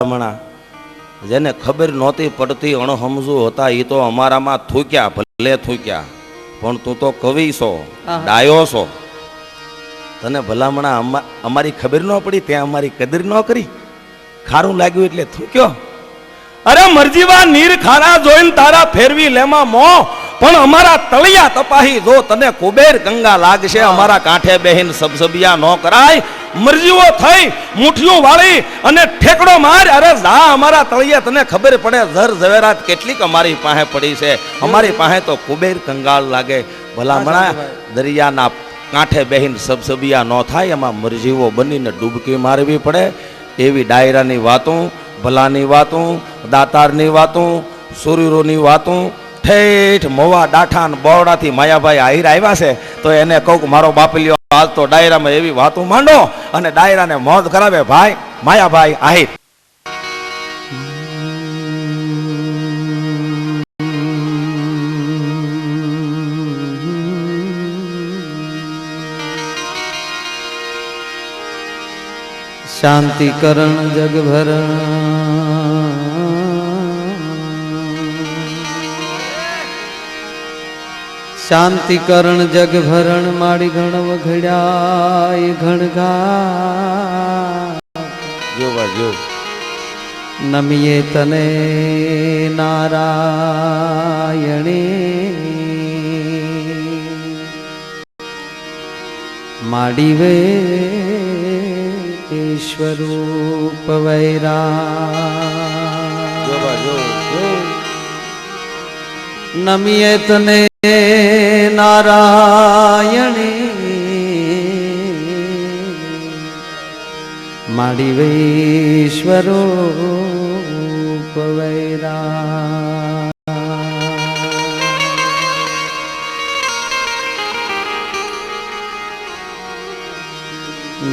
ભલામણા જેને ખબર નહોતી પડતી અણહમજુ હતા એ તો અમારામાં થૂક્યા, ભલે થૂક્યા, પણ તું તો કવિ છો, ડાયો છો. તને ભલામણા અમારી ખબર ન પડી, ત્યાં અમારી કદર ન કરી. ખારું લાગ્યું એટલે થૂક્યો. અરે મરજીવા નીર ખારા જોઈને તારા ફેરવી લેમાં મો, પણ અમારા તળિયા તપાહી જો તને કુબેર ગંગા લાગશે. અમારા કાંઠે બેહીન સબસબિયા ન કરાય. મરજીઓ થઈ મુઠ્ઠીઓ વાળી અને ઠેકડો માર. અરે જા અમારા તળિયા, તને ખબર પડે ઝર ઝવેરાત કેટલીક અમારી પાસે પડી છે. અમારી પાસે તો કુબેર કંગાળ લાગે. ભલામણા દરિયાના કાંઠે બેહીન સબસબિયા ન થાય, એમાં મરજીવો બનીને ડૂબકી મારવી પડે. એવી ડાયરાની વાતો, ભલાની વાતો, દાતારની વાતો, સુરીરોની વાતો, ઠેઠ મોવા ડાઠા ને બોરડાથી માયાભાઈ આહિર આવ્યા છે તો એને કહું મારો બાપલિયો હાલ તો ડાયરામાં એવી વાતો માંડો અને ડાયરાને મોજ કરાવે. ભાઈ માયાભાઈ આહિર. શાંતિ કરણ જગભરણ, શાંતિ કરણ જગભરણ, માડી ઘણવ ઘડ્યા ઘણઘા. જોવા જો નમીએ તને નારાયણી, માડી વે સ્વરૂપ વૈરા. નમીએ તને નારાયણી, માડી વૈ સ્વરૂપ વૈરા.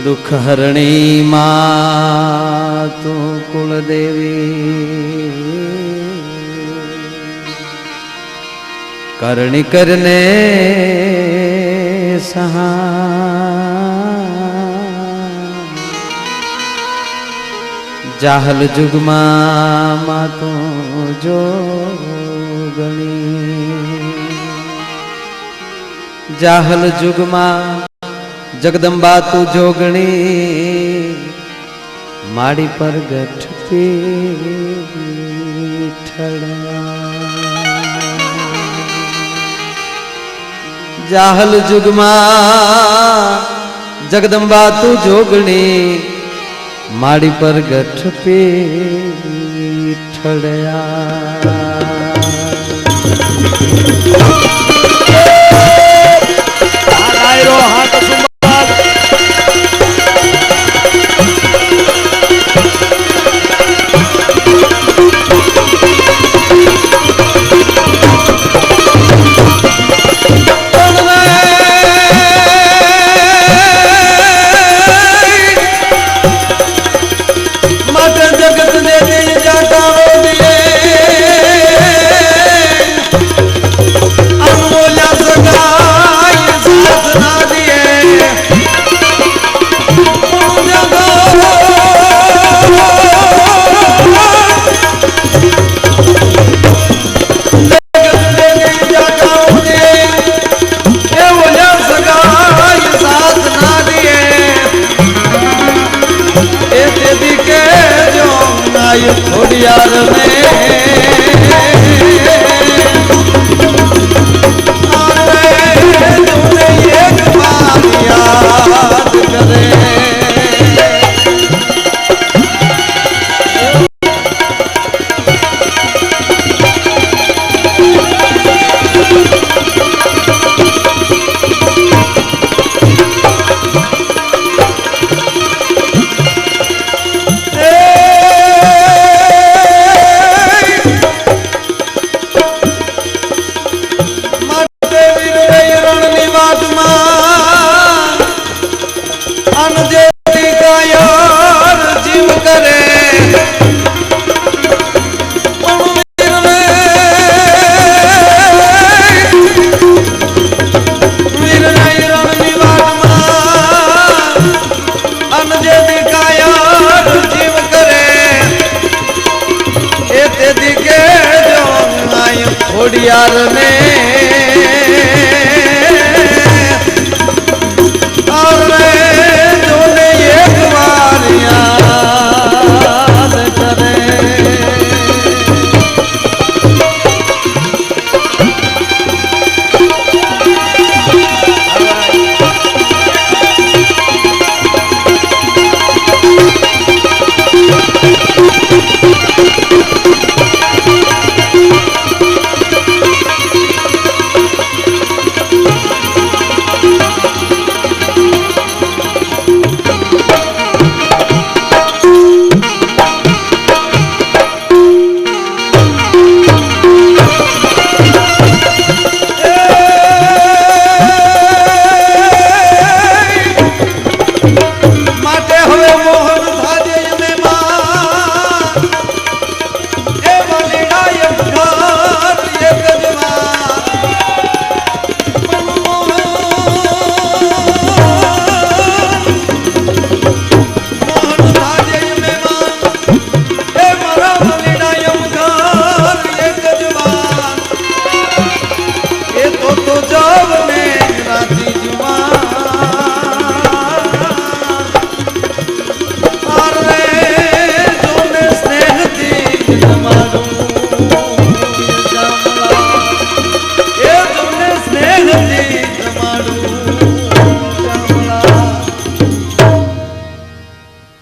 દુઃખ હરણી માં તું કુળદેવી, કરણી કરને સહા. જાહલ જુગમાં તું જોગણી, જાહલ જુગમાં જગદંબા તું જોગણી, માડી પર ગઠતી ઠળા. જાહલ જુગમાં જગદંબા તું જોગણી, માડી પર ગઠતી ઠળ્યા. ખોડિયાર ને અરે જોને એક વાર યાદ કરે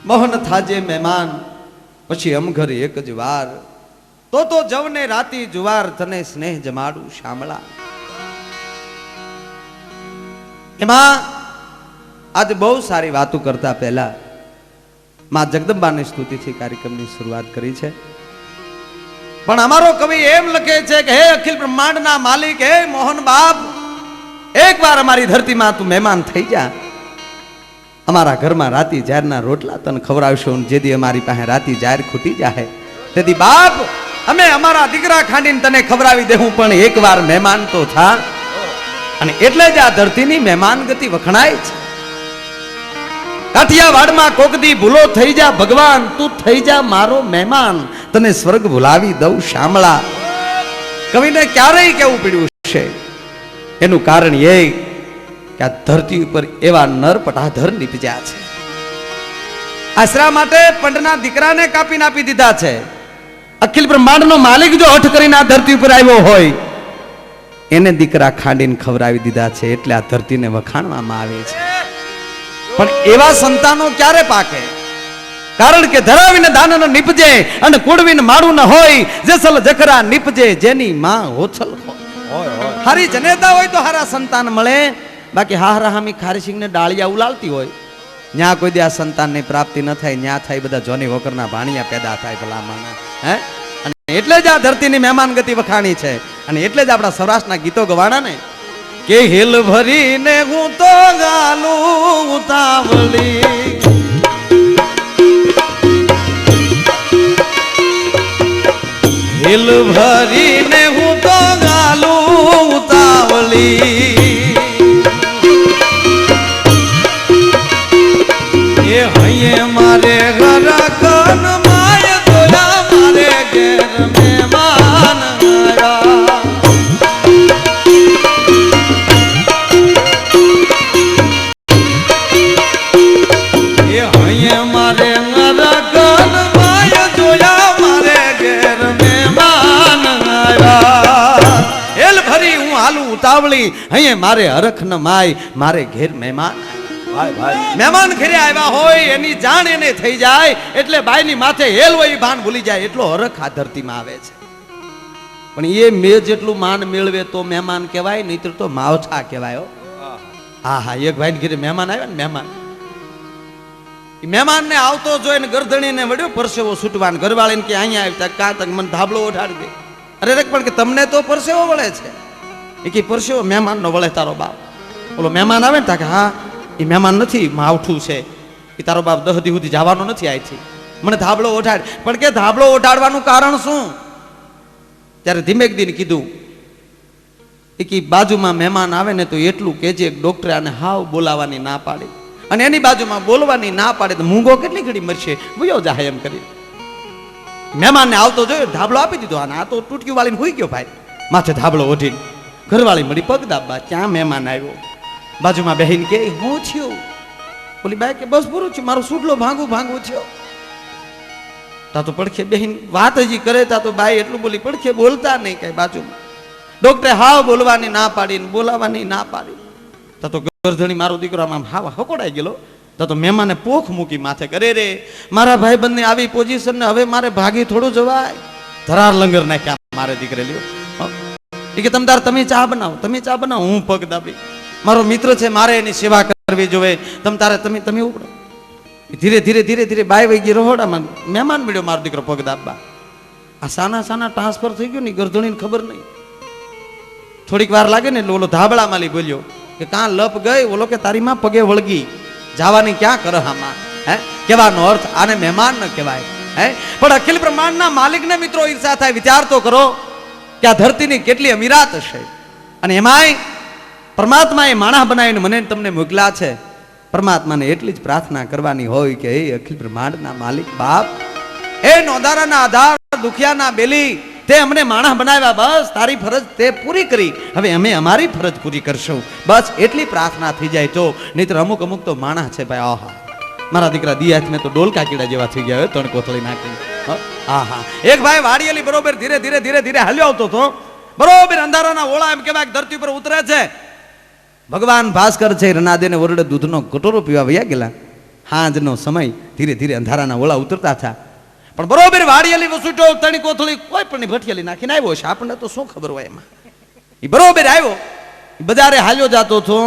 મોહન થાજે મહેમાન પછી અમઘર એક જ વાર તો જવને રાતી જુવાર તને સ્નેહ જમાડું શામળા. એમાં આજે બહુ સારી વાતો કરતા પહેલા માં જગદંબાની સ્તુતિથી કાર્યક્રમની શરૂઆત કરી છે. પણ અમારો કવિ એમ લખે છે કે હે અખિલ બ્રહ્માંડના માલિક, હે મોહન બાપ, એકવાર અમારી ધરતીમાં તું મહેમાન થઈ જા. અમારા ઘરમાં રાતી જારના રોટલા તને ખવડાવશો. જેથી અમારી પાસે રાતી જાર ખૂટી જાય તેથી બાપ અમે અમારા દીકરા ખાંડીને તને ખવડાવી દેવું, પણ એકવાર મહેમાન તો થા. અને એટલે જ આ ધરતીની મહેમાન ગતિ વખણાય છે. કાઠિયાવાડમાં કોકદી ભૂલો થઈ જા ભગવાન, તું થઈ જા મારો મહેમાન, તને સ્વર્ગ ભૂલાવી દઉં શામળા. કવિને ક્યારેય કેવું પડ્યું છે એનું કારણ એ કે આ ધરતી ઉપર એવા નર પટાધર નીપજ્યા છે. આશરા માટે પંડના દીકરાને કાપી નાપી દીધા છે. અખિલ બ્રહ્માંડનો માલિક જો હઠ કરીને આ ધરતી ઉપર આવ્યો હોય એને દીકરા ખાંડીને ખવડાવી દીધા છે. એટલે આ ધરતીને વખાણવામાં આવે છે. પણ એવા સંતાનો ક્યારે પાકે? કારણ કે ધરાવીને દાનન નીપજે અને કુડવીને માડું ન હોય, જેસલ જખરા નીપજે જેની માં હોછલ હોય. હારી જનેતા હોય તો હારા સંતાન મળે, બાકી હારા હામી ખારીસિંગ ને ડાળિયા ઉલાળતી હોય ન્યા કોઈ દે આ સંતાનની પ્રાપ્તિ ન થાય. ન્યા થાય બધા જોની વોકરના ભાણિયા પેદા થાય ભલામણ. હે અને એટલે જ આ ધરતીની મહેમાન ગતિ વખાણી છે. અને એટલે જ આપણા સૌરાષ્ટ્રના ગીતો ગવાણા ને કે હિલ ભરીને હું તો ગાલું ઉતાવળી, હિલ ભરીને હું તો ગાલું ઉતાવળી, એ હૈયે મારે ઘર કન માય દોયા મારે ઘેર મહેમાન આવ્યા. એ હૈયે મારે ઘર કન માય દોયા મારે ઘેર મહેમાન આવ્યા. હેલ ભરી હું હાલું ઉતાવળી, હૈયે મારે હરખ ન માય મારે ઘેર મહેમાન. મહેમાન ઘરે આવ્યા હોય એની જાણ એને થઈ જાય એટલે બાઈની માથે હેલ હોય ભાન ભૂલી જાય. એટલો હરખ આ ધરતીમાં આવે છે. પણ એ મેં જેટલું માન મેળવે તો મહેમાન કહેવાય, નહીતર તો માવઠા કહેવાય. હા હા, એક ભાઈ ઘરે મહેમાન આવ્યા ને મહેમાન ને આવતો જોઈને ગરદણીને વળ્યો પરસેવો છૂટવાન. ઘરવાળીને કે અહીંયા આવતા કાં તક મને ધાબળો ઓઢાડી દે. અરે પણ કે તમને તો પરસેવો વળે છે. એ કે પરસેવો મહેમાન નો વળે તારો બાપ. બોલો મહેમાન આવે ને તા કે હા એ મહેમાન નથી, માવઠું છે, એ તારો બાપ 10 દી સુધી જવાનો નથી અહીંથી, મને ધાબળો ઓઢાડ. પણ કે ધાબળો ઓઢાડવાનું કારણ શું? ત્યારે ધીમેક દીને કીધું એ કે બાજુમાં મહેમાન આવે ને તો એટલું કહેજે ડોક્ટરે આને હાવ બોલાવાની ના પાડી, અને એની બાજુમાં બોલવાની ના પાડે તો મૂંગો કેટલી ઘડી મરશે, ભૂયો જાય એમ કરી. મહેમાનને આવતો જોયો ધાબળો આપી દીધો. અને આ તો ટૂટકી વાળીને હોઈ ગયો ભાઈ. માથે ધાબળો ઓઢીને ઘરવાળી મળી પગ દાબવા. ક્યાં મહેમાન આવ્યો? બાજુમાં બહેન કે હું થયું? ઓલી બાઈ કે બસ પૂરું થયું, મારો સુડલો ભાંગું થયો. તા તો પડખે બહેન વાત હજી કરે, તા તો બાઈ એટલું બોલી, પડખે બોલતા નહીં કઈ. બાજુમાં ડોક્ટરે હાવ બોલવાની ના પાડીને બોલાવાની ના પાડી. તા તો ગરધણી મારો દીકરો આમ હાવ હકોડાઈ ગયેલો. તા તો મહેમાને પોખ મૂકી માથે, કરે રે મારા ભાઈ બંને આવી પોઝિશન ને હવે મારે ભાગી થોડું જવાય. ધરાર લંગર નાખ્યા મારે દીકરે લ્યો. કે તમે ચા બનાવો, હું પગ દાબી. મારો મિત્ર છે, મારે એની સેવા કરવી જોવે, તમે ઉપડો. ધીરે ધીરે બાય વહી ગઈ રહોડામાં. મહેમાન મળ્યો મારો દીકરો પગ દાબવા. આ સાના ટ્રાન્સફર થઈ ગયું ને ગરધણીને ખબર નહીં. થોડીક વાર લાગે ને એટલે ઓલો ધાબળા માલી બોલ્યો કે કાં લપ ગઈ? ઓલો કે તારી માં પગે વળગી, જવાની ક્યાં કર આમાં? હે, કેવાનો અર્થ આને મહેમાન ન કહેવાય. હે, પણ અખિલ બ્રહ્માંડના માલિકને મિત્રો ઈર્ષા થાય. વિચાર તો કરો કે આ ધરતીની કેટલી અમીરાત હશે, અને એમાંય પરમાત્માએ માણસ બનાવીને મને તમને મોકલ્યા છે. પરમાત્માને એટલી જ પ્રાર્થના કરવાની હોય કે હે અખિલ બ્રહ્માંડના માલિક બાપ, હે નોંધારાના આધાર, દુખિયાના બેલી, તે અમને માણસ બનાવ્યા. બસ તારી ફરજ તે પૂરી કરી, હવે અમે અમારી ફરજ પૂરી કરશું. બસ એટલી પ્રાર્થના થઈ જાય તો. નહીતર અમુક તો માણસ છે ભાઈ, આહા મારા દીકરા દિયાત મેં તો ડોલકા કીડા જેવા થઈ ગયા હોય, ત્રણ કોથળી નાખી. હા એક ભાઈ વાડીએલી બરોબર ધીરે હાલ્યો આવતો હતો. બરોબર અંધારાના ઓળા એમ કેવાય ધરતી પર ઉતરે છે. ભગવાન ભાસ્કર છે રનાદેને વરડે દૂધનો કટોરો પીવા વયા ગયેલા. હાંજનો સમય, ધીરે અંધારાના ઓળા ઉતરતા હતા. પણ બરોબર વાડીએલી વસુટો ત્રણ કોથળી કોઈ પણ ભઠિયાલી નાખીને આવ્યો છે. આપણને તો શું ખબર હોય એમાં. એ બરોબર આવ્યો, બજારે હાલ્યો જાતો હતો.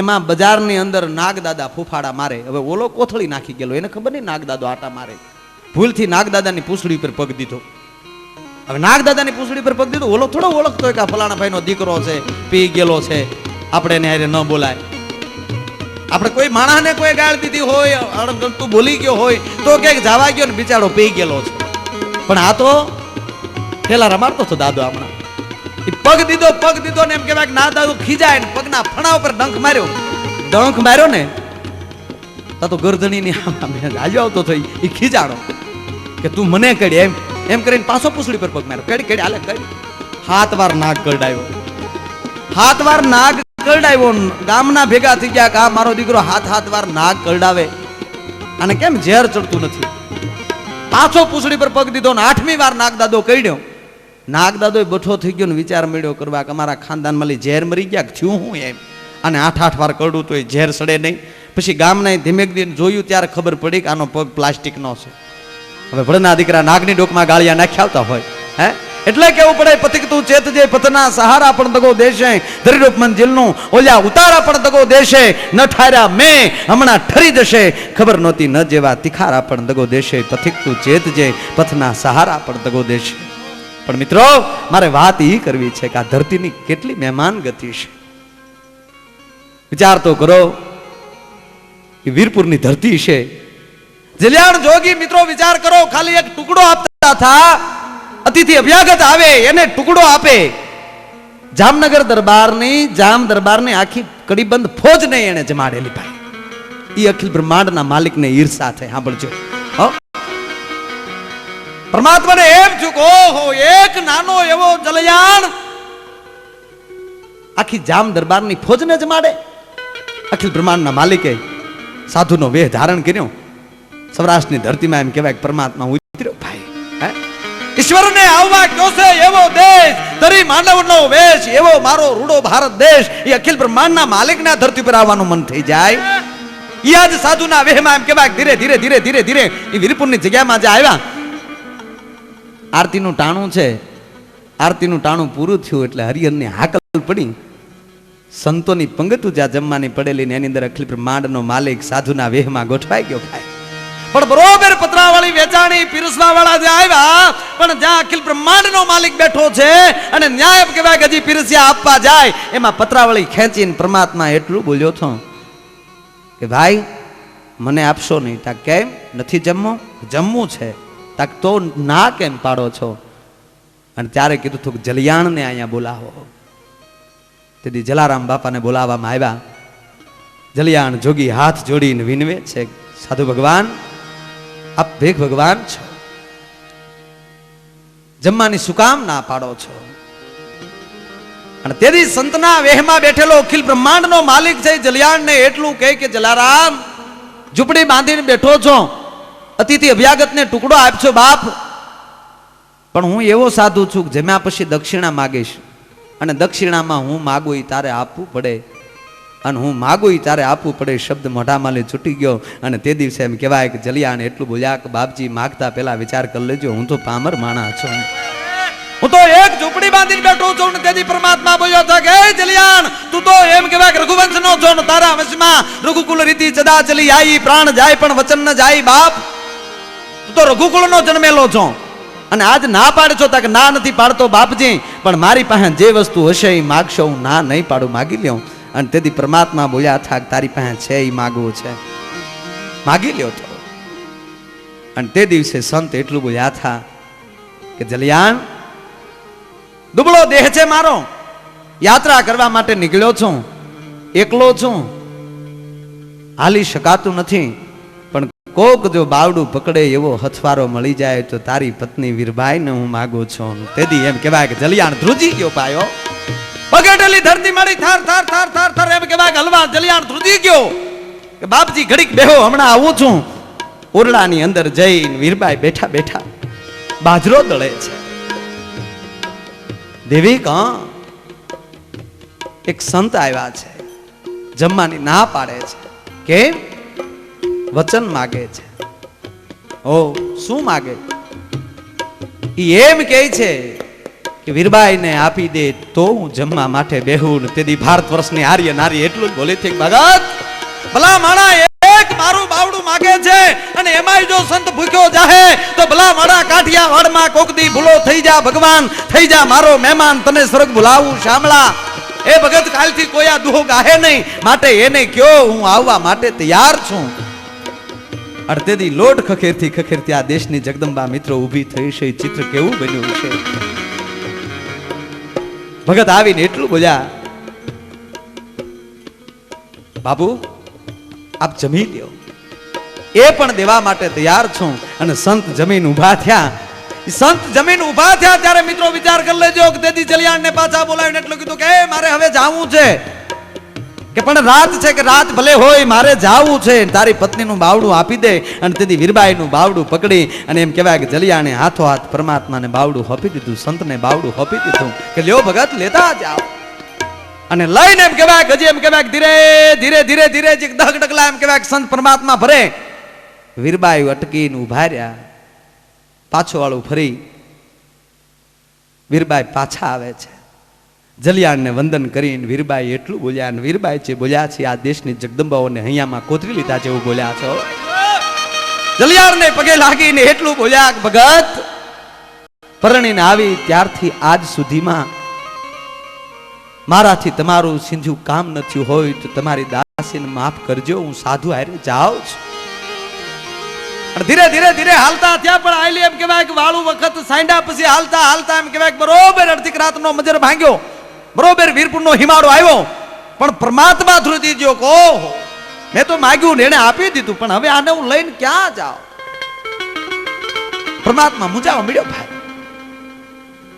એમાં બજારની અંદર નાગદાદા ફૂફાડા મારે. હવે ઓલો કોથળી નાખી ગયેલો, એને ખબર નહીં નાગદાદો આટા મારે. ભૂલથી નાગદાદાની પૂંછડી પર પગ દીધો. હવે નાગદાદાની પૂંછડી પર પગ દીધો. ઓલો થોડો ઓળખતો હોય કે ફલાણા ભાઈનો દીકરો છે, પી ગયેલો છે, આપણે એને હારે ન બોલાય. આપણે કોઈ માણસને કોઈ ગાળ દીધી હોય, અણગમતું બોલી ગયો હોય તો ક્યાંક જવા ગયો ને બિચારો પી ગયેલો છે. પણ આ તો પેલા રમાડતો હતો દાદો. હમણાં પગ દીધો ને એમ કહેવાય કે ના દાદુ ખીજાય ને પગના ફણા ઉપર ડંખ માર્યો ને તો ગરદણીની હાલ્યો આવતો થઈ. એ ખીજાણો કે તું મને કડી, એમ કરીને પાછો પૂછડી પર પગ માર્યો. કડી હાલે કડી. 7 વાર નાગ કરડાયો. 7 વાર નાગ કરડાવ્યો. ગામના ભેગા થઈ ગયા કે આ મારો દીકરો 7 વાર નાગ કરડાવે, અને કેમ ઝેર ચડતું નથી. પાછો પૂછડી પર પગ દીધો ને 8મી વાર નાગદાદો કરડ્યો. નાગદાદો બઠો થઈ ગયો ને વિચાર મળ્યો કરવા કે અમારા ખાનદાનમાં ઝેર મરી ગયા થયું હું એમ. અને 8 વાર કરડું તો એ ઝેર સડે નહીં. પછી ગામના ધીમે ધીમે જોયું ત્યારે ખબર પડી કે આનો પગ પ્લાસ્ટિકનો છે. હવે ભળના દીકરા નાગની ડોકમાં ગાળિયા નાખ્યા આવતા હોય. હે, એટલે કેવું પડે પતિક તું ચેતજે, પતના સહારા પણ દગો દેશે, ધરીરૂપ મંજિલનું ઓલ્યા ઉતારા પણ દગો દેશે, ન ઠાર્યા મેં હમણાં ઠરી જશે, ખબર નહોતી ન જેવા તિખારા પણ દગો દેશે, પથિક તું ચેતજે, પથના સહારા પણ દગો દેશે. પણ મિત્રો મારે વાત એ કરવી છે કે આ ધરતીની કેટલી મહેમાન ગતિ છે. વિચાર તો કરો કે વીરપુરની ધરતી છે. જલિયાણ જોગી મિત્રો વિચાર કરો, ખાલી એક ટુકડો આપતા હતા. અતિથિ અભ્યાગત આવે એને ટુકડો આપે. જામનગર દરબારની આખી કડીબંધ ફોજ ને એને જમાડેલી ભાઈ. એ અખિલ બ્રહ્માંડના માલિકને ઈર્ષા છે. સાંભળજો, પરમાત્માને એમ થયું કે ઓહો, એક નાનો એવો જલયાણ આખી જામ દરબારની ફોજને જમાડે. અખિલ બ્રહ્માંડના માલિકે સાધુનો વેહ ધારણ કર્યો. સૌરાષ્ટ્રની ધરતીમાં એમ કહેવાય કે પરમાત્મા ઉતર્યો ભાઈ. ઈશ્વરને આવવા કયો છે એવો દેશ, તરી માનવનો વેશ, એવો મારો રૂડો ભારત દેશ. એ અખિલ બ્રહ્માંડના માલિકના ધરતી પર આવવાનું મન થઈ જાય. યાદ સાધુના વેહમાં એમ કહેવાય ધીરે એ વીરપુરની જગ્યામાં જે આવ્યા. આરતીનું ટાણું છે. આરતીનું ટાણું પૂરું થયું એટલે હરિહરની હાકલ પડી. સંતોની પંગતું જ્યાં જમવાની પડેલી ને એની અંદર અખિલ બ્રહ્માંડનો માલિક સાધુના વેહમાં ગોઠવાઈ ગયો ભાઈ. પણ બરોબર પતરાવાળી વેચાણી પીરસવા વાળા જે આવ્યા, પણ જ્યાં અખિલ બ્રહ્માંડનો માલિક બેઠો છે અને ન્યાય કહેવાય કે હજી પીરસ્યા આપવા જાય, એમાં પતરાવાળી ખેંચીને પરમાત્મા એટલું બોલ્યો છો કે ભાઈ મને આપશો નહીં. તા કેમ નથી જમવું છે. તાક તો ના કેમ પાડો છો? અને ત્યારે કીધું હતું કે જલિયાણને અહીંયા બોલાવો. તેથી જલારામ બાપાને બોલાવવામાં આવ્યા. જલિયાણ જોગી હાથ જોડીને વિનવે છે, સાધુ ભગવાન આપ ભેખ ભગવાન છો, જમવાની શું કામ ના પાડો છો? અને તેથી સંતના વેહમાં બેઠેલો અખિલ બ્રહ્માંડનો માલિક છે જલિયાણને એટલું કહે કે જલારામ, ઝૂંપડી બાંધીને બેઠો છો, અતિથિ અભ્યાગતને ટુકડો આપશો બાપ, પણ હું એવો સાધુ છું જેમાં પછી દક્ષિણા માગીશ, અને દક્ષિણામાં હું માગું એ તારે આપવું પડે, અને હું માગું એ તારે આપવું પડે. શબ્દ મોઢામાં લઈ છૂટી ગયો. અને તે દિવસે એમ કહેવાય કે જલિયાણ એટલું બોલ્યા કે બાપજી માગતા પહેલા વિચાર કરી લેજો, હું તો પામર માણસ છું, હું તો એક ઝૂંપડી બાંધીને બેઠો છું. ને તેથી પરમાત્મા બોલ્યો છે કે હે જલિયાણ, તું તો એમ કહેવાય કે રઘુવંશનો છો ને તારા વશમાં રઘુકુલ રીતિ સદા ચલી આવી, પ્રાણ જાય પણ વચન ન જાય બાપ, તું તો રઘુકુળનો જન્મેલો છો, અને આજ ના પાડે છો કે ના નથી પાડતો બાપજી, પણ મારી પાસે જે વસ્તુ હશે એ માગશો, હું ના નહીં પાડું, માગી લ્યો. અને તેથી પરમાત્મા બોલ્યા હતા કે તારી પાસે છે એ માગવું છે, માગી લ્યો તો. અને તે દિવસે સંત એટલું બોલ્યા હતા કે જલિયાણ, દુબળો દેહ છે મારો, યાત્રા કરવા માટે નીકળ્યો છું, એકલો છું, હાલી શકાતું નથી, પણ કોક જો બાવડું પકડે એવો હથવારો મળી જાય તો તારી પત્ની વીરબાઈને હું માગું છું. તેથી એમ કહેવાય કે જલિયાણ ધ્રુજી ગયો પાયો, પગેટેલી ધરતી મળી થાર થાર થાર થાર થાર, એમ કહેવાય કે હલવા જલિયાણ ધ્રુજી ગયો કે બાપજી ઘડીક બેહો, હમણાં આવું છું. ઓરડાની અંદર જઈને વીરબાઈ બેઠા બેઠા બાજરો દળે છે. દેવી કા એક સંત આવ્યા છે, જમવાની ના પાડે છે, કેમ? વચન માગે છે. ઓ શું માગે? ઈ એમ કહે છે કે વીરબાઈને આપી દે તો હું જમવા માટે બેહું. તેથી ભારત વર્ષની આર્ય નારી એટલું જ બોલી હતી, ભગત ભલા માણા એક મારું બાવડું માગે છે, અને એમાંય જો સંત ભૂખ્યો જાહે તો ભલા માણા કાઠિયાવાડમાં કોકદી ભૂલો થઈ જા ભગવાન, થઈ જા મારો મહેમાન, તને સ્વર્ગ ભુલાવું શામળા. એ ભગત કાલથી કોઈ આ દુહો ગાહે નહીં, માટે એને કયો હું આવવા માટે તૈયાર છું. અડતેદી લોટ ખખેરથી ખખેરથી આ દેશની જગદંબા મિત્રો ઊભી થઈ છે. ચિત્ર કેવું બન્યું છે. ભગત આવીને એટલું બોલ્યા, બાબુ આપ જમી લ્યો. એ પણ દેવા માટે તૈયાર છું. અને સંત જમીન ઉભા થયા. સંત જમીન ઉભા થયા ત્યારે મિત્રો વિચાર કરી લેજો કે તેથી જલિયાણને પાછા બોલાવીને એટલું કીધું કે મારે હવે જાવું છે, કે પણ રાત છે, કે રાત ભલે હોય મારે જાવું છે, તારી પત્નીનું બાવડું આપી દે. અને તેથી વીરબાઈનું બાવડું પકડી અને એમ કહેવાય કે જલિયાણે હાથો હાથ પરમાત્માને બાવડું હોપી દીધું, સંતને બાવડું હોપી દીધું કે લ્યો ભગત લેતા જાઓ. અને લઈને એમ કહેવાય કે હજી એમ કહેવાય ધીરે ધીરે ધીરે ધીરે ડગ ડગલા એમ કહેવાય સંત પરમાત્મા ભરે. વીરબાઈ અટકીને ઉભા રહ્યા, પાછો વાળું ફરી વીરબાઈ પાછા આવે છે. જલિયાણને વંદન કરીને વીરબાઈ એટલું બોલ્યા, અને વીરબાઈ જે બોલ્યા છે આ દેશની જગદંબાઓને હૈયામાં કોતરી લીધા જેવું બોલ્યા છો. જલિયાણને પગે લાગીને એટલું બોલ્યા કે ભગત પરણીને આવી ત્યારથી આજ સુધીમાં મારાથી તમારું સિંધુ કામ નથી હોય તો તમારી દાસીને માફ કરજો, હું સાધુ હારે જાઉં છું. ધીરે ધીરે ધીરે હાલતા ત્યાં પણ આયલી એમ કહેવાય કે વાળું વખત સાંડા પછી હાલતા હાલતા એમ કહેવાય બરોબર અડધી રાતનો મજર ભાંગ્યો, બરોબર વીરપુરનો હિમાળો આવ્યો. પણ પરમાત્મા ધ્રુજી ગયો કે ઓહો મેં તો માગ્યું ને એને આપી દીધું, પણ હવે આને હું લઈને ક્યાં જાઉં? પરમાત્મા મુંજાવા મળ્યો ભાઈ.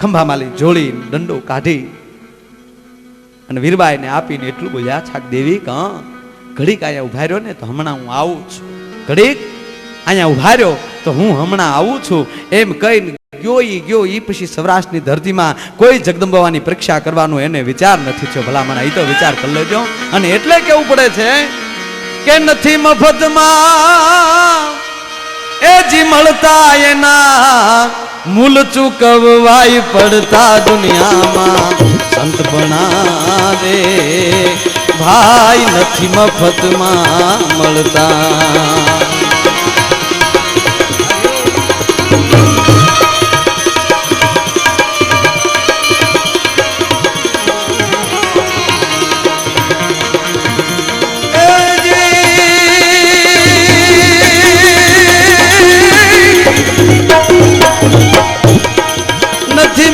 ખંભામાલી જોડી દંડો કાઢી અને વીરબાઈને આપીને એટલું બોલ્યા છાક દેવી કા ઘડીક અહીંયા ઉભા રહ્યો ને તો હમણાં હું આવું છું, ઘડીક અહીંયા ઉભા રહ્યો તો હું હમણાં આવું છું. એમ કહીને ગયો ઈ પછી સૌરાષ્ટ્રની ધરતીમાં કોઈ જગદંબાવાની પરીક્ષા કરવાનો એને વિચાર નથી થયો. ભલામણ એ તો વિચાર કરી લેજો. અને એટલે કેવું પડે છે કે નથી મફતમાં એ જી મળતા એના મૂલ ચૂકવવાય પડતા દુનિયામાં સંત બના દે ભાઈ નથી મફતમાં મળતા.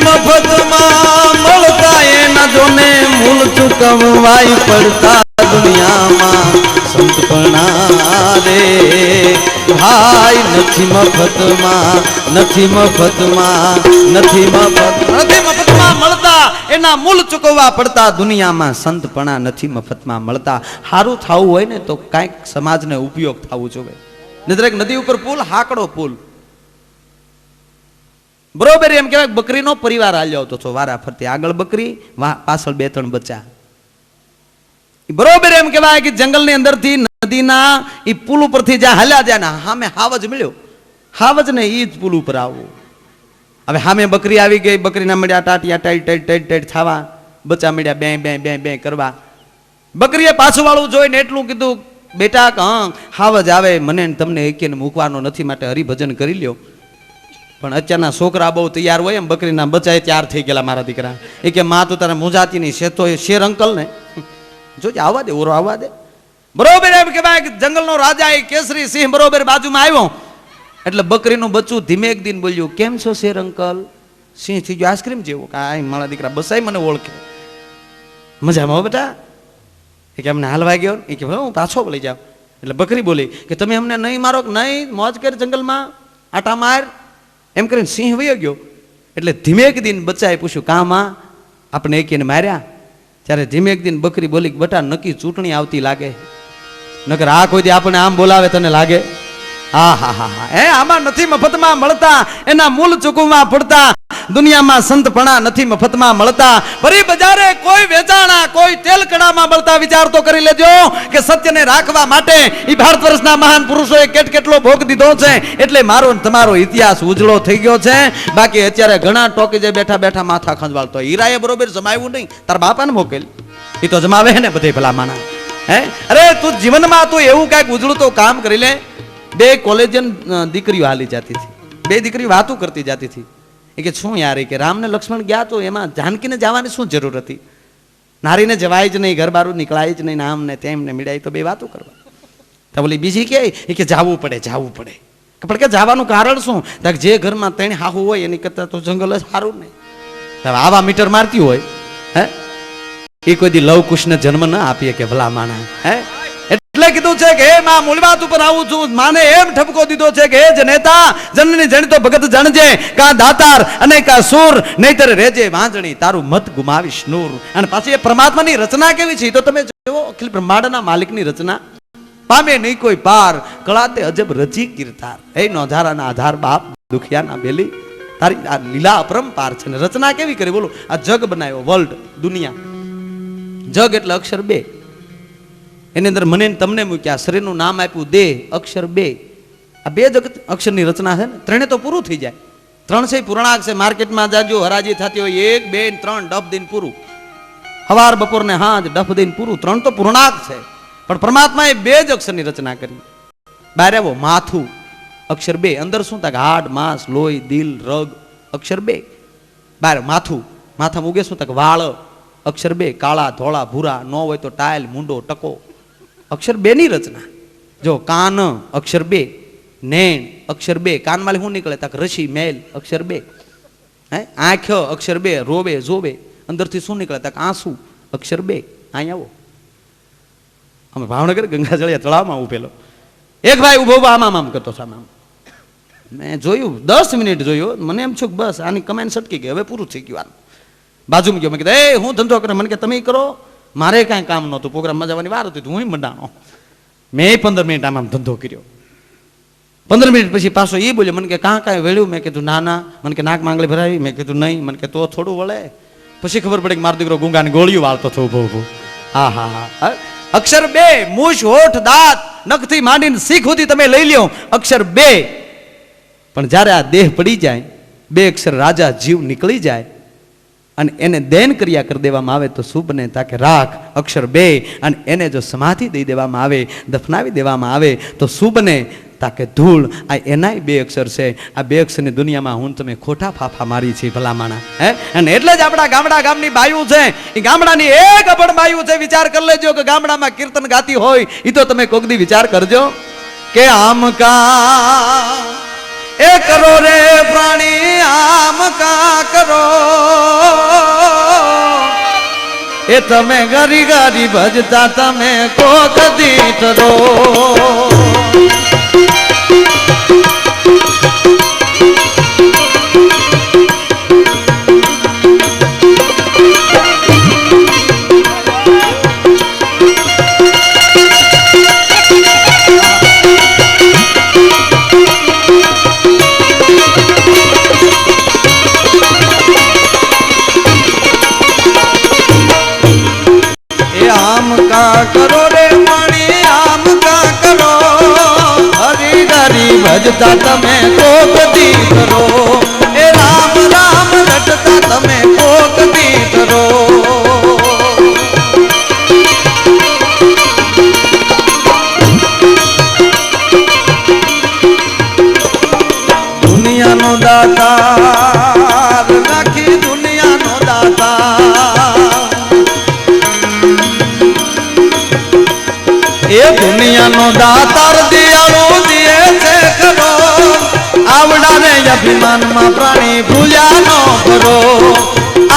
મફતમાં મળતા એના જોને મૂળ ચૂકવવાય પડતા દુનિયામાં સંત બના દે ભાઈ નથી મફતમાં મળતા એના મૂળ ચૂકવવા પડતા. દુનિયામાં સંતપણા નથી મફતમાં મળતા. સારું થવું હોય ને તો કાંઈક સમાજને ઉપયોગ થવું જોઈએ. દરેક નદી ઉપર પુલ, હાકડો પુલ. બરોબર એમ કહેવાય બકરીનો પરિવાર હાલ્યો આવતો હતો વારા ફરતી. આગળ બકરી, પાછળ 2-3 બચ્ચા. બરોબર એમ કહેવાય કે જંગલની અંદરથી નદીના એ પુલ ઉપરથી જ્યાં હાલ્યા જ્યાં સામે હાવજ મળ્યો. હાવજ ને ઈ જ પુલ ઉપર આવવું. હવે સામે બકરી આવી ગઈ. બકરીના મળ્યા ટાટિયા ટાઈટ ટાઈટ ટાઈટ ટાઈટ થવા. બચ્ચા મળ્યા બે બે બે બે કરવા. બકરીએ પાછું વાળું જોઈને એટલું કીધું, બેટા હા હાવજ આવે મને તમને એકેને મૂકવાનો નથી, માટે હરિભજન કરી લ્યો. પણ અત્યારના છોકરા બહુ તૈયાર હોય એમ બકરીના બચ્ચા તૈયાર થઈ ગયેલા મારા દીકરા. એ કે માં તું તારા મુજાતી નહીં છે તો એ શેર અંકલ ને જોજે આવવા દે, ઓરો આવવા દે. બરોબર એમ કહેવાય કે જંગલનો રાજા એ કેસરી સિંહ બરોબર બાજુમાં આવ્યો એટલે બકરીનું બચ્ચું ધીમે એક દિન બોલ્યું, કેમ છો શેર અંકલ? સિંહ થઈ ગયો આઈસ્ક્રીમ જેવો. કાંઈ મારા દીકરા બસાઈ મને ઓળખે. મજામાં હો બેટા? એ કે અમને હાલવા ગયો. એ કે હું પાછો લઈ જાઉં. એટલે બકરી બોલી કે તમે અમને નહીં મારો કે નહીં, મોજ કરી જંગલમાં આટા માર. એમ કરીને સિંહ વયો ગયો. એટલે ધીમેક દિન બચ્ચાએ પૂછ્યું, કામાં આપણે એકેને માર્યા? ત્યારે ધીમેક દિન બકરી બોલી, બટા નક્કી ચૂંટણી આવતી લાગે, નકર આ કોઈ દી આપણને આમ બોલાવે તને લાગે? હા હા હા હા એ આમાં નથી મફતમાં મળતા, એના મૂળ ચૂકવવા પડતા. દુનિયામાં સંતપણા નથી મફતમાં મળતા. ફરી બજારે કોઈ વેચાણા, કોઈ તેલ કડામાં મળતા. વિચાર તો કરી લેજો કે સત્યને રાખવા માટે એ ભારત વર્ષના મહાન પુરુષોએ કેટલો ભોગ દીધો છે. એટલે મારો તમારો ઇતિહાસ ઉજળો થઈ ગયો છે. બાકી અત્યારે ઘણા ટોકીજે બેઠા બેઠા માથા ખંજવાળતો. હીરાએ બરોબર જમાવ્યું નહીં, તાર બાપાને મોકલ. એ તો જમાવે ને બધે ભલા માના. હે અરે તું જીવનમાં તું એવું કાંઈક ઉજળું તો કામ કરી લે. 2 કોલેજિયન દીકરીઓ હાલી જતી હતી. 2 દીકરીઓ વાતું કરતી જતી હતી. એ કે શું યાર, કે રામ ને લક્ષ્મણ ગયા તો એમાં જાનકીને જવાની શું જરૂર હતી? નારીને જવાય જ નહીં, ઘર બારું નીકળાય જ નહીં, આમ ને તેમ ને મિડાય તો 2 વાતો કરવા. તો બોલી બીજી કે જવું પડે જવું પડે. પણ કે જવાનું કારણ શું? જે ઘરમાં 3 હાહુ હોય એની કરતા તો જંગલ જ સારું નહીં. આવા મીટર મારતી હોય હે એ કોઈ દી લવ કુશને જન્મ ન આપીએ કે ભલા માણા. હે એટલે કીધું છે કે માં મૂળવાત ઉપર આવું છું. માને એમ ઠપકો દીધો છે કે હે જનેતા જનની જણતો ભગત જણજે, કા દાતાર અને કા સૂર, નહીતર રેજે વાંજણી તારું મત ગુમાવીશ નૂર. અને પાછી એ પરમાત્માની રચના કેવી છે તો તમે જોવો. અખિલ બ્રહ્માંડના માલિકની રચના પામે નહીં કોઈ પાર, કળાતે અજબ રચી કીર્તાર. હે નોધારાના આધાર બાપ, દુખિયાના બેલી, તારી આ લીલા અપરંપાર છે. ને રચના કેવી કરી બોલો. આ જગ બનાવ્યો, વર્લ્ડ, દુનિયા. જગ એટલે અક્ષર 2. એની અંદર મને તમને મૂક્યા. શરીરનું નામ આપ્યું દેહ, અક્ષર 2. આ 2 જ અક્ષરની રચના છે ને. 3 તો પૂરું થઈ જાય. 3 છે પૂર્ણાંક છે. માર્કેટમાં જાજો હરાજી થતી હોય 1 2 3 ડફ દઈને પૂરું. સવાર બપોર ને હાંજ ડફ દઈને પૂરું. 3 તો પૂર્ણાંક છે. પણ પરમાત્માએ 2 જ અક્ષરની રચના કરી. બહાર આવો માથું, અક્ષર 2. અંદર શું થાય? હાડ, માંસ, લોહી, દિલ, રગ, અક્ષર 2. બહાર માથું, માથામાં ઉગે શું થાય? વાળ, અક્ષર 2. કાળા ધોળા ભૂરા, ન હોય તો ટાયલ, મુંડો, ટકો, અક્ષર 2 ની રચના. જો કાન, અક્ષર 2. નેણ, અક્ષર 2. કાનમાં શું નીકળે? તક રસી, મેલ, અક્ષર 2. હે આંખ, અક્ષર 2. રોવે જોવે, અંદરથી શું નીકળે? તક આંસુ, અક્ષર 2. અહીં આવો. અમે ભાવનગર ગંગાજળિયા તળાવમાં ઉભેલો. એક ભાઈ ઉભો આમ આમ કરતો સામે. મેં જોયું 10 મિનિટ જોયું. મને એમ છું બસ આની કમેન્ટ સટકી ગઈ, હવે પૂરું થઈ ગયું. બાજુમાં ગયો. મેં કીધું એ હું ધંધો કરે. મને કે તમે કરો, મારે કાંઈ કામ નહોતું. પ્રોગ્રામમાં જવાની વાર હતી, હું મંડાણો. મેં 15 મિનિટ આમ ધંધો કર્યો. 15 મિનિટ પછી પાછો એ બોલ્યો. મને કે કાંઈ વેળ્યું? મેં કીધું ના ના. મને કે નાક માંગલી ભરાવી? મેં કીધું નહીં. મને કે તો થોડું વળે. પછી ખબર પડી કે મારો દીકરો ગુંગાની ગોળીઓ વાળતો હતો ઉભો ઉભો. હા હા હા. અક્ષર 2. મૂછ, હોઠ, દાંત, નખથી માંડીને શીખ સુધી તમે લઈ લ્યો, અક્ષર 2. પણ જ્યારે આ દેહ પડી જાય, 2 અક્ષર રાજા જીવ નીકળી જાય અને એને દેન ક્રિયા કરી દેવામાં આવે તો શું બને? તાકે રાખ, અક્ષર 2. અને એને જો સમાધિ દઈ દેવામાં આવે, દફનાવી દેવામાં આવે તો શું બને? તાકે ધૂળ. આ એનાય 2 અક્ષર છે. આ 2 અક્ષરની દુનિયામાં હું તમે ખોટા ફાફા મારી છે ભલા માણા. હે અને એટલે જ આપણા ગામની બાયું છે. એ ગામડાની એક અભણ બાયું છે. વિચાર કરી લેજો કે ગામડામાં કીર્તન ગાતી હોય એ તો તમે કોક દી વિચાર કરજો કે આમ કા એ કરો રે પ્રાણી, આમ કા કરો એ તમે ગરી ગરી ભજતા તમે કોક દી તરો. ભજતા તમે કોક દી કરો, એ રામ રામ રટતા તમે કોક દી કરો. દુનિયાનો દાતાર, નાખી દુનિયાનો દાતાર, એ દુનિયાનો દાતાર દિયાળો દિએ છે ખરો, આવડાને અભિમાનમાં પ્રાણી ભૂલ્યા નો કરો,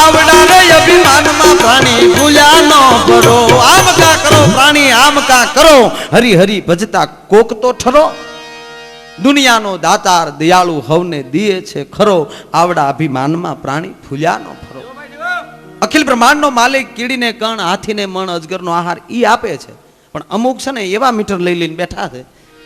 આવડાને અભિમાનમાં પ્રાણી ભૂલ્યા નો કરો. આમ કા કરો પ્રાણી આમ કા કરો, હરી હરી ભજતા કોક તો ઠરો. દુનિયાનો દાતાર દયાળુ હવને દિયે છે ખરો, આવડા અભિમાનમાં પ્રાણી ફૂલ્યા નો ફરો. અખિલ બ્રહ્માંડનો માલિક કીડીને કણ, હાથીને મણ, અજગરનો આહાર ઈ આપે છે, પણ અમુક છે ને એવા મીટર લઈ લઈને બેઠા છે,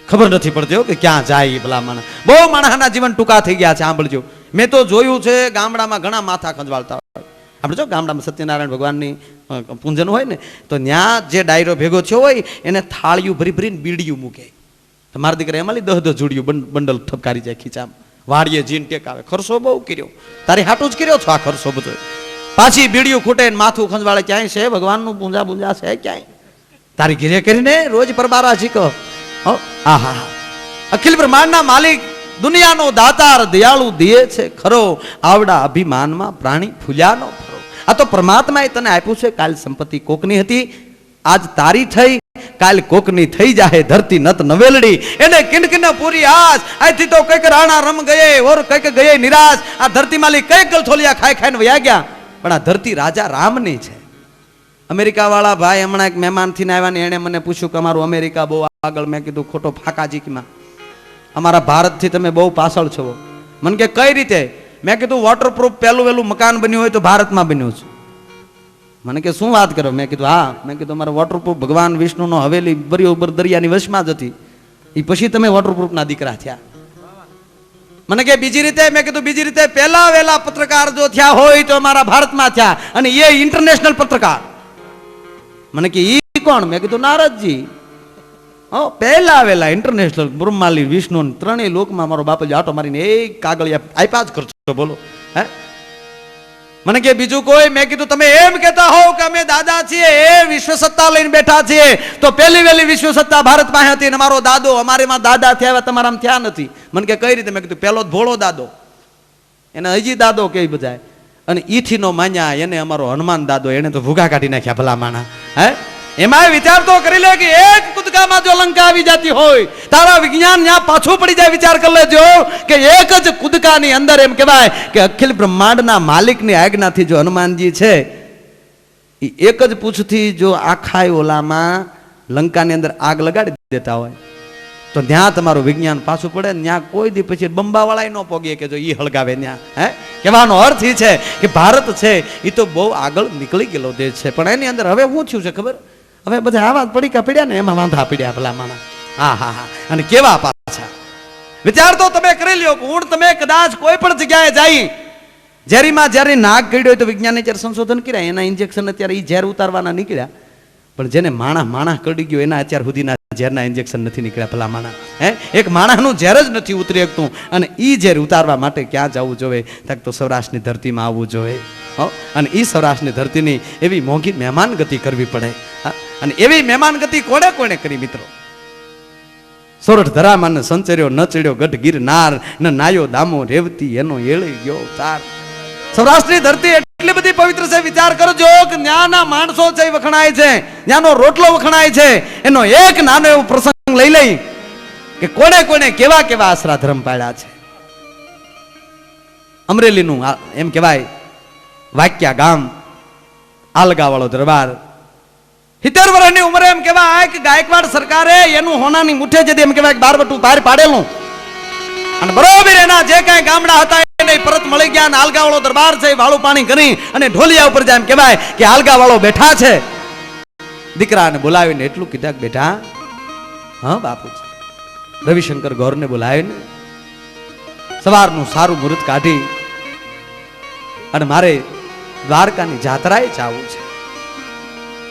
ખબર નથી પડતી કે ક્યાં જાય એ ભલા માણસ. બહુ માણસના જીવન ટૂંકા થઈ ગયા છે. સાંભળજો, મેં તો જોયું છે ગામડામાં ઘણા માથા ખંજવાળતા હોય. આપણે જો ગામડામાં સત્યનારાયણ ભગવાનની પૂંજન હોય ને, તો ત્યાં જે ડાયરો ભેગો થયો હોય એને થાળીયું ભરી ભરીને બીડીયું મૂકે. મારા દીકરા એમાં 10 જોડિયું બંડલ ઠપકારી જાય ખીચામાં, વાડીએ જીન ટેકાવે. ખર્ચો બહુ કર્યો, તારી હાટું જ કર્યો છો આ ખર્ચો બધો. પાછી બીડીયું ખૂટે ને માથું ખંજવાળે, ક્યાંય છે ભગવાનનું પૂંજા પૂંજા છે ક્યાંય? તારી ઘેરે કરીને રોજ પરબારા શીખો. આહા, અખિલ બ્રહ્માંડના માલિક, દુનિયાનો દાતાર દયાળુ દિયે છે ખરો, આવડા અભિમાનમાં પ્રાણી ફૂલ્યા નો ફરો. આ તો પરમાત્માએ તને આપ્યું છે. કાલ સંપત્તિ કોકની હતી, આજ તારી થઈ, કાલ કોકની થઈ જાહે ધરતી નત નવેલડી. એને કિનકિન પૂરી આસ, આથી તો કઈક રાણા રમ ગયે ઓર કઈક ગયે નિરાશ. આ ધરતી માલી કઈક ગલથોલિયા ખાઈ ખાઈને વયા ગયા, પણ આ ધરતી રાજા રામની છે. અમેરિકા વાળા ભાઈ હમણાં એક મહેમાન થી આવ્યા ને, એને મને પૂછ્યું કે અમારું અમેરિકા બહુ આગળ. મેં કીધું ખોટો ફાકાજીકમાં, અમારા ભારતથી તમે બહુ પાછળ છો. મને કે કઈ રીતે? મેં કીધું વોટરપ્રૂફ પહેલું વહેલું મકાન બન્યું હોય તો ભારતમાં બન્યું છે. મને કે શું વાત કરો? મેં કીધું હા. મેં કીધું અમારા વોટરપ્રૂફ ભગવાન વિષ્ણુનો હવેલી બરોબર દરિયાની વશમાં જ હતી, એ પછી તમે વોટરપ્રૂફના દીકરા થયા. મને કે બીજી રીતે? મેં કીધું બીજી રીતે પહેલા વહેલા પત્રકાર જો થયા હોય તો અમારા ભારતમાં થયા, અને એ ઇન્ટરનેશનલ પત્રકાર. મને કે ઈ કોણ? મેં કીધું નારદજી. પહેલા વેલા ઇન્ટરનેશનલ બ્રહ્માલી વિષ્ણુ ત્રણેય લોકમાં મારો બાપજી આટો મારીને એક કાગળિયા આપ્યા જ કરશો. બોલો હે? મને કે બીજું કોઈ? મેં કીધું તમે એમ કહેતા હોવ કે અમે દાદા છીએ એ વિશ્વ સત્તા લઈને બેઠા છીએ, તો પહેલી વેલી વિશ્વ સત્તા ભારત પાસે હતી, અને મારો દાદો અમારેમાં દાદા થયા, તમારામાં થયા નથી. મને કે કઈ રીતે? મેં કીધું પેલો ભોળો દાદો, એને હજી દાદો કે બધાય, અને ઈથી નો માન્યા એને અમારો હનુમાન દાદો, એને તો ભૂગા કાઢી નાખ્યા ભલા માણા. હે, એમાં વિચાર તો કરી લે કે એક કુદકામાં જો લંકા આવી જતી હોય, તારા વિજ્ઞાન ત્યાં પાછું પડી જાય. વિચાર કરી લેજો કે એક જ કુદકાની અંદર એમ કહેવાય કે અખિલ બ્રહ્માંડના માલિકની આજ્ઞાથી જો હનુમાનજી છે એ એક જ પૂછથી જો આખા ઓલામાં લંકાની અંદર આગ લગાડી દેતા હોય તો ત્યાં તમારું વિજ્ઞાન પાછું પડે. ત્યાં કોઈ દી પછી બંબાવાળા ન પોગે કે જો ઈ હળગાવે ત્યાં. હે, કહેવાનો અર્થ એ છે કે ભારત છે એ તો બહુ આગળ નીકળી ગયેલો દેશ છે, પણ એની અંદર હવે શું થયું છે ખબર? હવે બધા આવા પડીકા પડ્યા ને, એમાં વાંધા પડ્યા ભલા માણા. હા હા હા, અને કેવા પાછા વિચાર તો તમે કરી લ્યો. હું તમે કદાચ કોઈ પણ જગ્યાએ જાય, ઝેરીમાં જ્યારે નાગ કર્યો હોય તો વિજ્ઞાને જ્યારે સંશોધન કર્યા, એના ઇન્જેક્શન અત્યારે એ ઝેર ઉતારવાના નીકળ્યા, પણ જેને માણા કડી ગયો એના અત્યાર સુધીના ઝેરના ઇન્જેક્શન નથી નીકળ્યા ભલા માણા. હે, એક માણાનું ઝેર જ નથી ઉતરી શકતું, અને એ ઝેર ઉતારવા માટે ક્યાં જવું જોઈએ? તક તો સૌરાષ્ટ્રની ધરતીમાં આવવું જોઈએ. અને એ સૌરાષ્ટ્રની ધરતીની એવી મોંઘી મહેમાન ગતિ કરવી પડે. અને એવી મહેમાન ગતિ કોને કોને કરી મિત્રો? સોરઠ ધરામાં સંચર્યો ન ચડ્યો ગઢ ગિરનાર, ન નાયો દામો રેવતી એનો એળી ગયો તાર. સૌરાષ્ટ્રની ધરતી એટલી બધી પવિત્ર છે. વિચાર કરજો કે ન્યાના માણસો છે વખણાય છે, ન્યાનો રોટલો વખણાય છે. એનો એક નાનો એવો પ્રસંગ લઈ લઈ કે કોને કોને કેવા કેવા આશરા ધર્મ પાડ્યા છે. અમરેલીનું એમ કહેવાય વાક્યા ગામ, આલગા વાળો દરબાર, 70 વર્ષની ઉંમરે એમ કહેવાય કે ગાયકવાડ સરકારે એનું હોનાની મુઠ્ઠે જતી એમ કહેવાય 12 બટું બહાર પાડેલું, અને બરોબર એના જે કાંઈ ગામડા હતા એને પરત મળી ગયા. અને આલગા વાળો દરબાર છે વાળું પાણી કરી અને ઢોલિયા ઉપર જાય એમ કહેવાય કે આલગા વાળો બેઠા છે. દીકરાને બોલાવીને એટલું કીધા કે બેટા, હા બાપુજી, રવિશંકર ગૌરને બોલાવીને સવારનું સારું મુહૂર્ત કાઢી અને મારે દ્વારકાની જાત્રાએ જવું છે.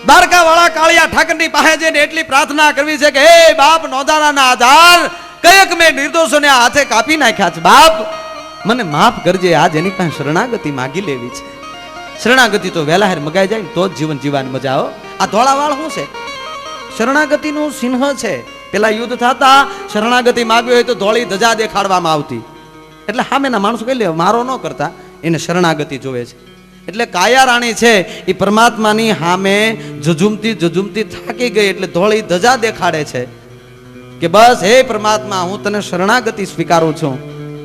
દ્વારકા વાળા કાળિયા ઠાકરની પાસે જઈને એટલી પ્રાર્થના કરવી છે કે હે બાપ નોંધારાના આધાર, કયક મેં નિર્દોષોને હાથે કાપી નાખ્યા છે. બાપ મને માફ કરજે, આજ એની પાસે શરણાગતિ માગી લેવી છે. શરણાગતિ તો વહેલા હેર મગાઈ જાય તો જ જીવન જીવવાની મજા આવે. આ ધોળાવાળ શું છે? શરણાગતિનું ચિહ્ન છે. પેલા યુદ્ધ થતા શરણાગતિ માગવી હોય તો ધોળી ધજા દેખાડવામાં આવતી, એટલે સામેના માણસો કહી લે મારો ન કરતા, એને શરણાગતિ જોવે છે. એટલે કાયા રાણી છે એ પરમાત્માની સામે જજુમતી થાકી ગઈ એટલે ધોળી ધજા દેખાડે છે કે બસ હે પરમાત્મા હું તને શરણાગતિ સ્વીકારું છું.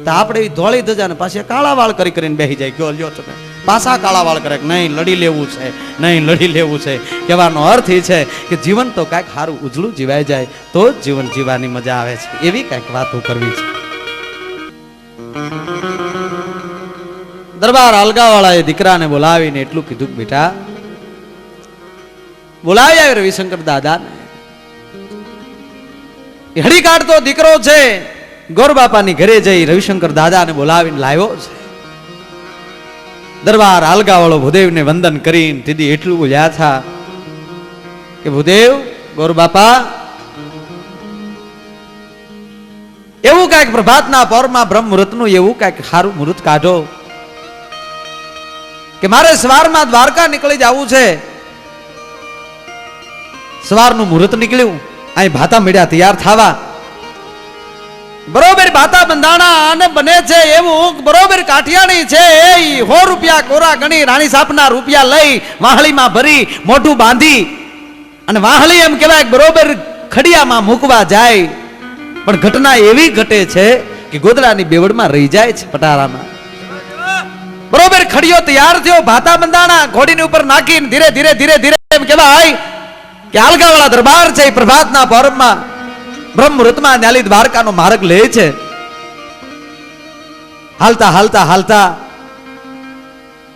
તો આપણે એ ધોળી ધજાને પાછી કાળા વાળ કરીને બેસી જાય. કયો લ્યો તમે પાછા કાળા વાળ કરે નહીં લડી લેવું છે, નહીં લડી લેવું છે. કહેવાનો અર્થ એ છે કે જીવન તો કાંઈક સારું ઉજળું જીવાઈ જાય તો જ જીવન જીવવાની મજા આવે છે. એવી કાંઈક વાતો કરવી છે. દરબાર અલગાવાળાએ દીકરાને બોલાવીને એટલું કીધું કે બેટા બોલાવી આવ્યો રવિશંકર દાદાને. હળી કાઢતો દીકરો છે ગોર બાપાની ઘરે જઈ રવિશંકર દાદાને બોલાવીને લાવ્યો છે. દરબાર આલગાવાળો ભૂદેવને વંદન કરીને દીદી એટલું બોલ્યા હતા કે ભૂદેવ ગોર બાપા એવું કાંઈક પ્રભાતના પરમાં બ્રહ્મ મુહૂર્તનું એવું કાંઈક સારું મુહૂર્ત કાઢો કે મારે સવારમાં દ્વારકા નીકળી જવું છે. સવારનું મુહૂર્ત નીકળ્યું, અહીં ભાતા મળ્યા તૈયાર થવા. બરોબર ભાતા બંધાણા અને બને છે એવું બરોબર કાઠિયાણી છે એ 100 રૂપિયા કોરા ગણી રાણી સાપના રૂપિયા લઈ વાહળીમાં ભરી મોઢું બાંધી અને વાહળી એમ કહેવાય બરોબર ખડિયામાં મૂકવા જાય. પણ ઘટના એવી ઘટે છે કે ગોદડાની બેવડમાં રહી જાય છે પટારામાં. બરોબર ખડિયો તૈયાર થયો, ભાતા બંધાણા ઘોડીની ઉપર નાખીને ધીરે ધીરે ધીરે ધીરે એમ કહેવાય કે આલગાવાળા દરબાર છે પ્રભાતના પર્વમાં બ્રહ્મ મુહૂર્તમાં ન્યાલી દ્વારકાનો માર્ગ લે છે. હાલતા હાલતા હાલતા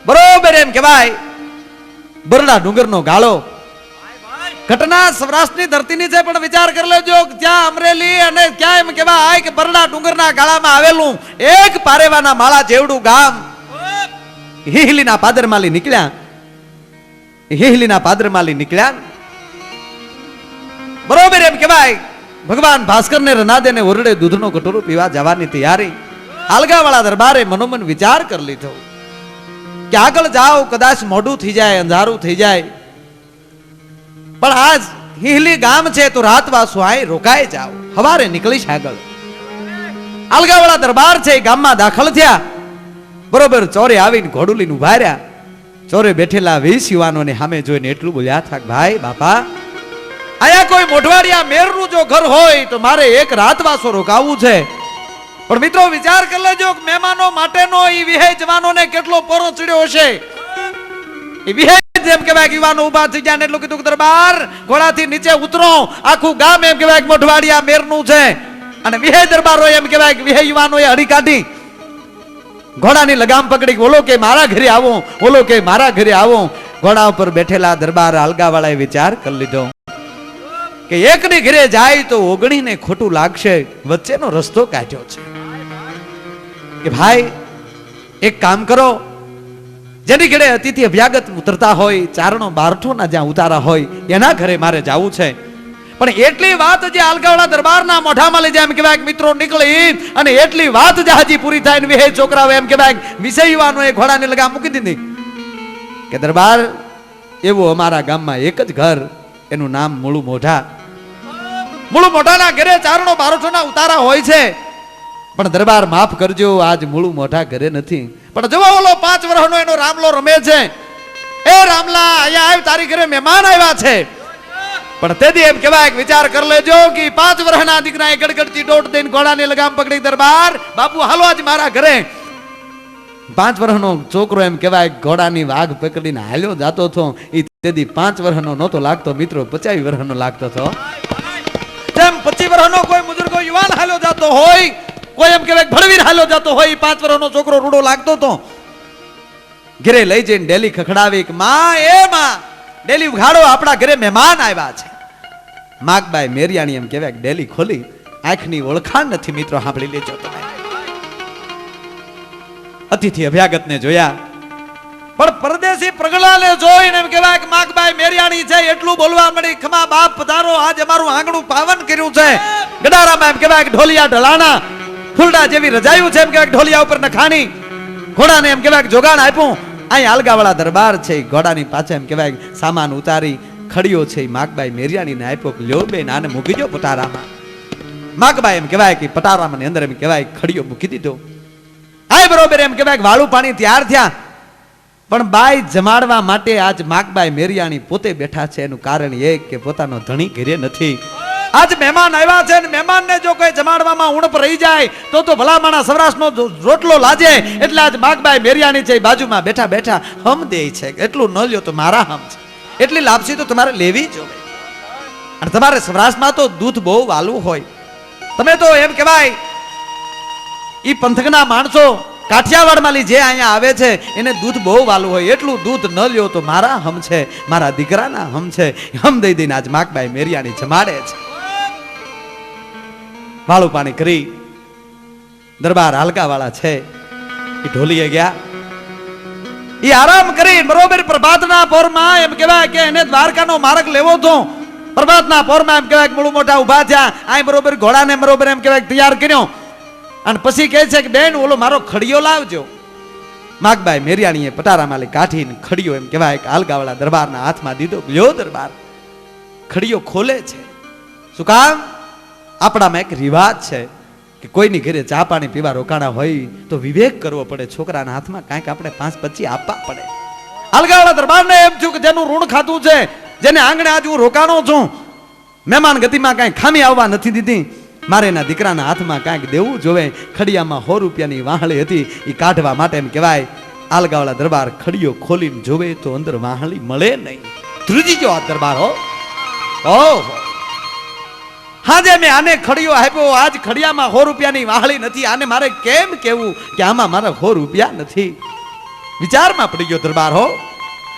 બરોબર એમ કહેવાય બરડા ડુંગરનો ગાળો. ઘટના સૌરાષ્ટ્રની ધરતીની છે પણ વિચાર કરી લેજો ત્યાં અમરેલી અને ક્યાં એમ કહેવાય કે બરડા ડુંગરના ગાળામાં આવેલું એક પારેવાના માળા જેવડું ગામ. હિહલીના પાદરમાલી નીકળ્યા, હિહલીના પાદરમાલી નીકળ્યા. બરોબર એમ કહેવાય ભગવાન ભાસ્કરને રનાદેને ઓરડે દૂધનો કટોરો પીવા જવાની તૈયારી. આલગાવાળા દરબારે મનોમન વિચાર કરી લીધો કે આગળ જાઓ કદાચ મોડું થઈ જાય, અંધારું થઈ જાય, પણ આજ હિહલી ગામ છે તો રાતવાસો આય રોકાઈ જાઓ, સવારે નીકળીશ આગળ. આલગાવાળા દરબાર છે ગામમાં દાખલ થયા. બરોબર ચોરે આવીને ઘોડું લઈને ઉભા રહ્યા. ચોરે બેઠેલા 20 યુવાનોને સામે જોઈને એટલું બોલ્યા હતા કે ભાઈ બાપા આયા કોઈ મોઢવાડિયા મેરનું જો ઘર હોય તો મારે એક રાતવાસો રોકાવું છે. પણ મિત્રો વિચાર કરી લેજો કે મહેમાનો માટેનો ઈ વિહે જવાનોને કેટલો પોરો ચડ્યો હશે. ઈ વિહે જેમ કહેવાય યુવાનો ઊભા થઈ ગયા ને એટલું કીધું કે દરબાર ઘોડાથી નીચે ઉતરો, આખું ગામ એમ કહેવાય કે મોઢવાડિયા મેરનું છે. અને વિહે દરબારો એમ કહેવાય કે વિહે યુવાનોએ હડી કાઢી ઘોડાની લગામ પકડી, ઓલો કે મારા ઘરે આવો, ઓલો કે મારા ઘરે આવો. ઘોડા ઉપર બેઠેલા દરબાર આલગાવાળાએ વિચાર કરી લીધો કે એકની ઘરે જાય તો 19ને ખોટું લાગશે, વચ્ચેનો રસ્તો કાઢ્યો છે કે ભાઈ એક કામ કરો, જેની ઘરે અતિથિ અભ્યાગત ઉતરતા હોય, ચારણો બારઠોના જ્યાં ઉતારા હોય એના ઘરે મારે જવું છે. પણ એટલી વાત જે આલગાવાળા દરબારના મોઢામાં લઈ જાય એમ કહેવાય મિત્રો નીકળી અને એટલી વાત જ હાજી પૂરી થાય ને વિહે છોકરાઓ એમ કહેવાય વિષય યુવાનોએ ઘોડાને લગામ મૂકી દીધી કે દરબાર એવું અમારા ગામમાં એક જ ઘર, એનું નામ મૂળું મોઢા. મૂળું મોઢાના ઘરે ચારણો બારઠોના ઉતારા હોય છે, પણ દરબાર માફ કરજો આજ મૂળું મોઢા ઘરે નથી. પણ જવો ઓલો 5 વર્ષનો એનો રામલો રમે છે, એ રામલા અહીંયા આવ તારી ઘરે મહેમાન આવ્યા છે. પણ તેથી એમ કહેવાય વિચાર કરી લેજો કે 5 વર્ષના દીકરાએ ગડગડતી દોટ દઈને ઘોડાને લગામ પકડી દરબાર બાપુ હાલો આજ મારા ઘરે. 5 વર્ષનો છોકરો એમ કહેવાય ઘોડાની વાઘ પકડીને હાલ્યો જાતો હતો. એ તેથી 5 વર્ષનો નહોતો લાગતો મિત્રો, 50 વર્ષનો લાગતો હતો. જેમ 25 વર્ષનો કોઈ બુજુર્ગો યુવાન હાલ્યો જાતો હોય, કોઈ એમ કહેવાય ભણવીર હાલ્યો જાતો હોય, 5 વર્ષનો છોકરો રૂડો લાગતો હતો. ઘરે લઈ જઈને ડેલી ખખડાવી કે માં એ માં ડેલી ઉઘાડો આપણા ઘરે મહેમાન આવ્યા છે. માગબાઈ મેરિયાણી એમ કહેવાય કે ડેલી ખોલી આંખની ઓળખાણ નથી મિત્રો, સાંભળી લેજો તમે. અતિથિ અભ્યાગતને જોયા પણ પરદેશી પ્રગલાને જોઈને એમ કહેવાય કે માગબાઈ મેરિયાણી છે એટલું બોલવા મળી, ખમા બાપ પધારો આજ અમારું આંગણું પાવન કર્યું છે. ગડારામાં એમ કહેવાય કે ઢોલિયા ઢલાણા, ફૂલડા જેવી રજાયું છે એમ કહેવાય ઢોલિયા ઉપર નખાણી, ઘોડાને એમ કહેવાય કે જોગાણ આપ્યું. અહીં આલગાવાળા દરબાર છે, ઘોડાની પાછળ એમ કહેવાય સામાન ઉતારી ખડીયો છે માગબાઈ મેરિયાણીને આપ્યો કે લ્યો બેન આને મૂકી દો પટારામાં. માગબાઈ એમ કહેવાય કે પટારામાં અંદર એમ કહેવાય ખડીયો મૂકી દીધો. આ બરોબર એમ કહેવાય કે વાળું પાણી તૈયાર થયા, પણ બાઈ જમાડવા માટે આજ માગબાઈ મેરિયાણી પોતે બેઠા છે. એનું કારણ એ કે પોતાનો ધણી ઘરે નથી. આજ મહેમાન આવ્યા છે ને મહેમાનને જો કોઈ જમાડવામાં ઉણપ રહી જાય તો ભલામણા સૌરાષ્ટ્રનો રોટલો લાજે. એટલે આજ માગબાઈ મેરિયાણી છે બાજુમાં બેઠા બેઠા હમ દે છે, એટલું ન લ્યો તો મારા હમ છે, એટલી લાપસી તો તમારે લેવી જોવે. અને તમારે સૌરાષ્ટ્રમાં તો દૂધ બહુ વાલું હોય. તમે તો એમ કહેવાય ઈ પંથકના માણસો કાઠિયાવાડમાં જે અહીંયા આવે છે એને દૂધ બહુ વાલું હોય, એટલું દૂધ ન લ્યો તો મારા હમ છે, મારા દીકરાના હમ છે. હમ દઈ દઈને આજ માગબાઈ મેરિયાણી જમાડે છે. વાળું પાણી કરી દરબાર હાલકાવાળા છે એ ઢોલીએ ગયા. એ આરામ કરી બરોબર પ્રભાતના પોરમાં એમ કહેવાય કે એને દ્વારકાનો માર્ગ લેવો હતો. પ્રભાતના પોરમાં એમ કહેવાય કે મૂળ મોટા ઉભા થયા. આ બરોબર ઘોડાને બરોબર એમ કહેવાય તૈયાર કર્યો અને પછી કહે છે કે બેન ઓલો મારો ખડિયો લાવજો. માગબાઈ મેરિયાણીએ પટારામાલી કાઢીને ખડિયો એમ કહેવાય કે હાલગાવાળા દરબારના હાથમાં દીધો. લ્યો દરબાર, ખડિયો ખોલે છે. શું કામ? આપણામાં એક રિવાજ છે કે કોઈની ઘરે ચા પાણી પીવા રોકાણા હોય તો વિવેક કરવો પડે. છોકરાના હાથમાં કાંઈક આપણે 5-25 આપવા પડે. હાલગાવાળા દરબારને એમ થયું કે જેનું ઋણ ખાતું છે, જેને આંગણે આજ હું રોકાણો છું, મહેમાન ગતિમાં કાંઈ ખામી આવવા નથી દીધી, મારે એના દીકરાના હાથમાં કાંઈક દેવું જોવે. ખડિયામાં 100 રૂપિયાની વાહળી હતી, એ કાઢવા માટે એમ કહેવાય આલગાવાળા દરબાર ખડિયો ખોલીને જોવે તો અંદર વાહળી મળે નહીં. ધ્રુજી ગયો આ દરબાર. ઓહો, હાજે મેં આને ખડિયો આપ્યો, આજ ખડિયામાં 100 રૂપિયાની વાહળી નથી. આને મારે કેમ કેવું કે આમાં મારા 100 રૂપિયા નથી? વિચારમાં પડી ગયો દરબાર. હો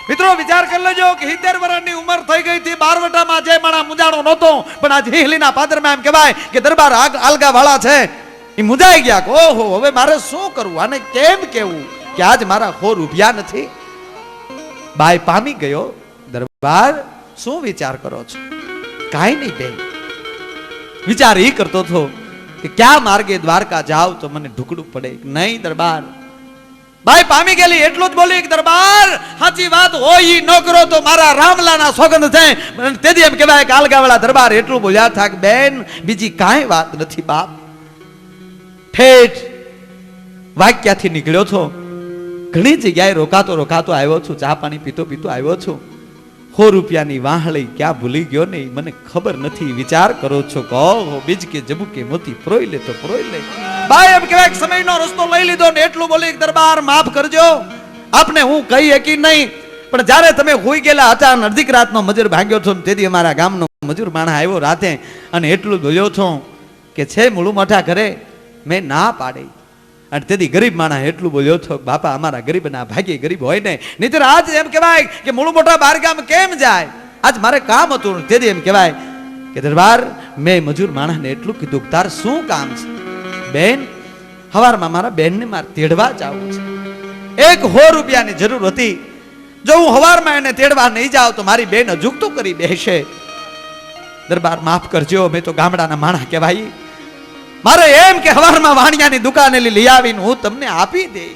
મિત્રો, વિચાર કરી લેજો કે 70 વર્ષની ઉંમર થઈ ગઈ હતી, બારવટામાં જે માણા મુજાણો નહોતો, પણ આજ હિહલીના પાદરમાં એમ કહેવાય કે દરબાર આલગા વાળા છે એ મુજાઈ ગયા. ઓહો, હવે મારે શું કરવું? આને કેમ કેવું કે આજ મારા 100 રૂપિયા નથી? બાઈ પામી ગયો. દરબાર શું વિચાર કરો છો? કાંઈ નહીં બેન, વિચાર એ કરતો હતો કે ક્યાં માર્ગે દ્વારકા જાવ તો મને ઢુકડું પડે. નહીં દરબાર, ભાઈ પામી ગયેલી એટલું જ બોલી કે દરબાર સાચી વાત હોય ન કરો તો મારા રામલાના સોગંદ છે. તેથી એમ કહેવાય કે આલગાવાળા દરબાર એટલું બોલ્યા થા કે બેન બીજી કાંઈ વાત નથી બાપ. ઠેઠ વાક્યાથી નીકળ્યો છો, ઘણી જગ્યાએ રોકાતો રોકાતો આવ્યો છું, ચા પાણી પીતો પીતો આવ્યો છું. 100 રૂપિયાની વાહળી ક્યાં ભૂલી ગયો ને મને ખબર નથી. વિચાર કરો છો કહો બીજ કે જબુ કે મોતી પ્રોઈ લે તો પ્રોઈ લે. ભાઈ એમ કહેવાય સમયનો રસ્તો લઈ લીધો ને એટલું બોલી દરબાર માફ કરજો, આપને હું કહી શકી નહીં, પણ જ્યારે તમે હોઈ ગયેલા હતા અને અડધી રાતનો મજૂર ભાગ્યો છો, તેથી અમારા ગામનો મજૂર માણસ આવ્યો રાતે અને એટલું બોલ્યો છો કે છે મૂળું મોઢા ઘરે, મેં ના પાડી. અને તેથી ગરીબ માણસ એટલું બોલ્યો છો બાપા અમારા ગરીબના ભાગ્ય ગરીબ હોય ને, નહીંતર આજ એમ કહેવાય કે મૂળ મોટા બાર ગામ કેમ જાય? આજ મારે કામ હતું. તેથી એમ કહેવાય કે દરબાર મેં મજૂર માણસને એટલું કીધું તાર શું કામ છે? બેન હવારમાં મારા બેનને મારે તેડવા જવું છે, 100 રૂપિયાની જરૂર હતી. જો હું હવારમાં એને તેડવા નહીં જાઉં તો મારી બેન અજુકતો કરી બેસે. દરબાર માફ કરજો, મેં તો ગામડાના માણસ કહેવાય, મારે એમ કે હવારમાં વાણિયાની દુકાને લઈ આવીને હું તમને આપી દે.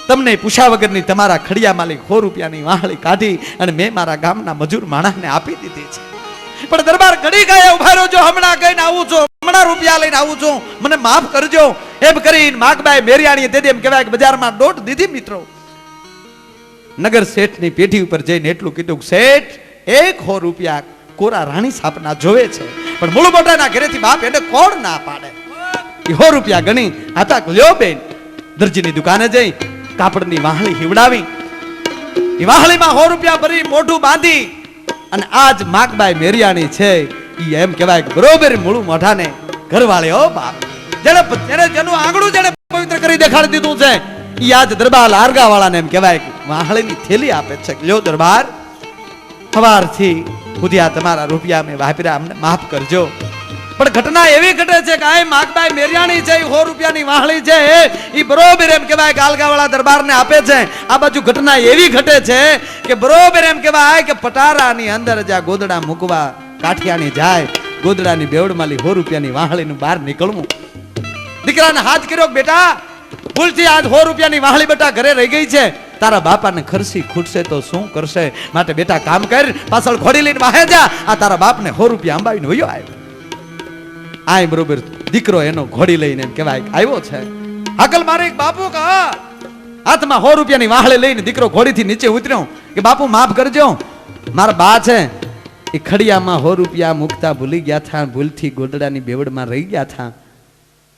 તમને પૂછા વગરની તમારા ખડિયા માલિક 100 રૂપિયાની વાહળી કાઢી અને મેં મારા ગામના મજૂર માણસને આપી દીધી છે. પણ દરબાર ઘડી ગયા ઉભા રહ્યો, હમણાં કહીને આવું છું, હમણાં રૂપિયા લઈને આવું છું, મને માફ કરજો. એમ કરીને માગબાઈ મેરિયાણીએ તેથી એમ કહેવાય કે બજારમાં દોટ દીધી. મિત્રો નગર શેઠની પેઢી ઉપર જઈને એટલું કીધું શેઠ 100 રૂપિયા કોરા રાણી સાપના જોવે છે, પણ મૂળ મોટાના ઘરેથી બાપ એને કોણ ના પાડે? 100 રૂપિયા ગણી હતા. લ્યો બેન, દરજીની દુકાને જઈ કાપડની વાહળી હિવડાવી, એ વાહળીમાં 100 રૂપિયા ભરી મોઢું બાંધી અને આજ માગબાઈ મેરિયાણી છે ઈ એમ કહેવાય કે બરોબર મૂળું મોઢાને ઘરવાળે હો બાપ, જેને જેનું આંગણું જેને પવિત્ર કરી દેખાડી દીધું છે ઈ આજ દરબાર લારગા વાળાને એમ કહેવાય કે વાહળીની થેલી આપે છે. લ્યો દરબાર સવારથી ખુદિયા તમારા રૂપિયા મેં વાપર્યા, અમને માફ કરજો. પણ ઘટના એવી ઘટે છે કે આ માગબાઈ મેરિયાણી છે 100 રૂપિયાની વાહળી છે એ બરોબર એમ કહેવાય કે આલગાવાળા દરબારને આપે છે. આ બાજુ ઘટના એવી ઘટે છે કે બરોબર એમ કહેવાય કે પટારાની અંદર જ્યાં ગોદડા મૂકવા કાઠિયાની જાય, ગોદડાની બેવડમાલી 100 રૂપિયાની વાહળીનું બહાર નીકળવું. દીકરાને હાથ કર્યો કે બેટા ભૂલથી આજ 100 રૂપિયાની વાહળી બેટા ઘરે રહી ગઈ છે, તારા બાપાને ખરસી ખૂટશે તો શું કરશે, માટે બેટા કામ કર, પાછળ ઘોડી લઈને વાહે જા, આ તારા બાપને 100 રૂપિયા અંબાવીને વયો આવ્યો. આય બરોબર દીકરો એનો ઘોડી લઈને એમ કહેવાય આવ્યો છે. હાકલ મારે એક બાપુ કા હાથમાં 100 રૂપિયાની વાહળે લઈને દીકરો ઘોડીથી નીચે ઉતર્યો કે બાપુ માફ કરજો, મારા બા છે એ ખડિયામાં 100 રૂપિયા મૂકતા ભૂલી ગયા હતા, ભૂલથી ગોદડાની બેવડમાં રહી ગયા હતા.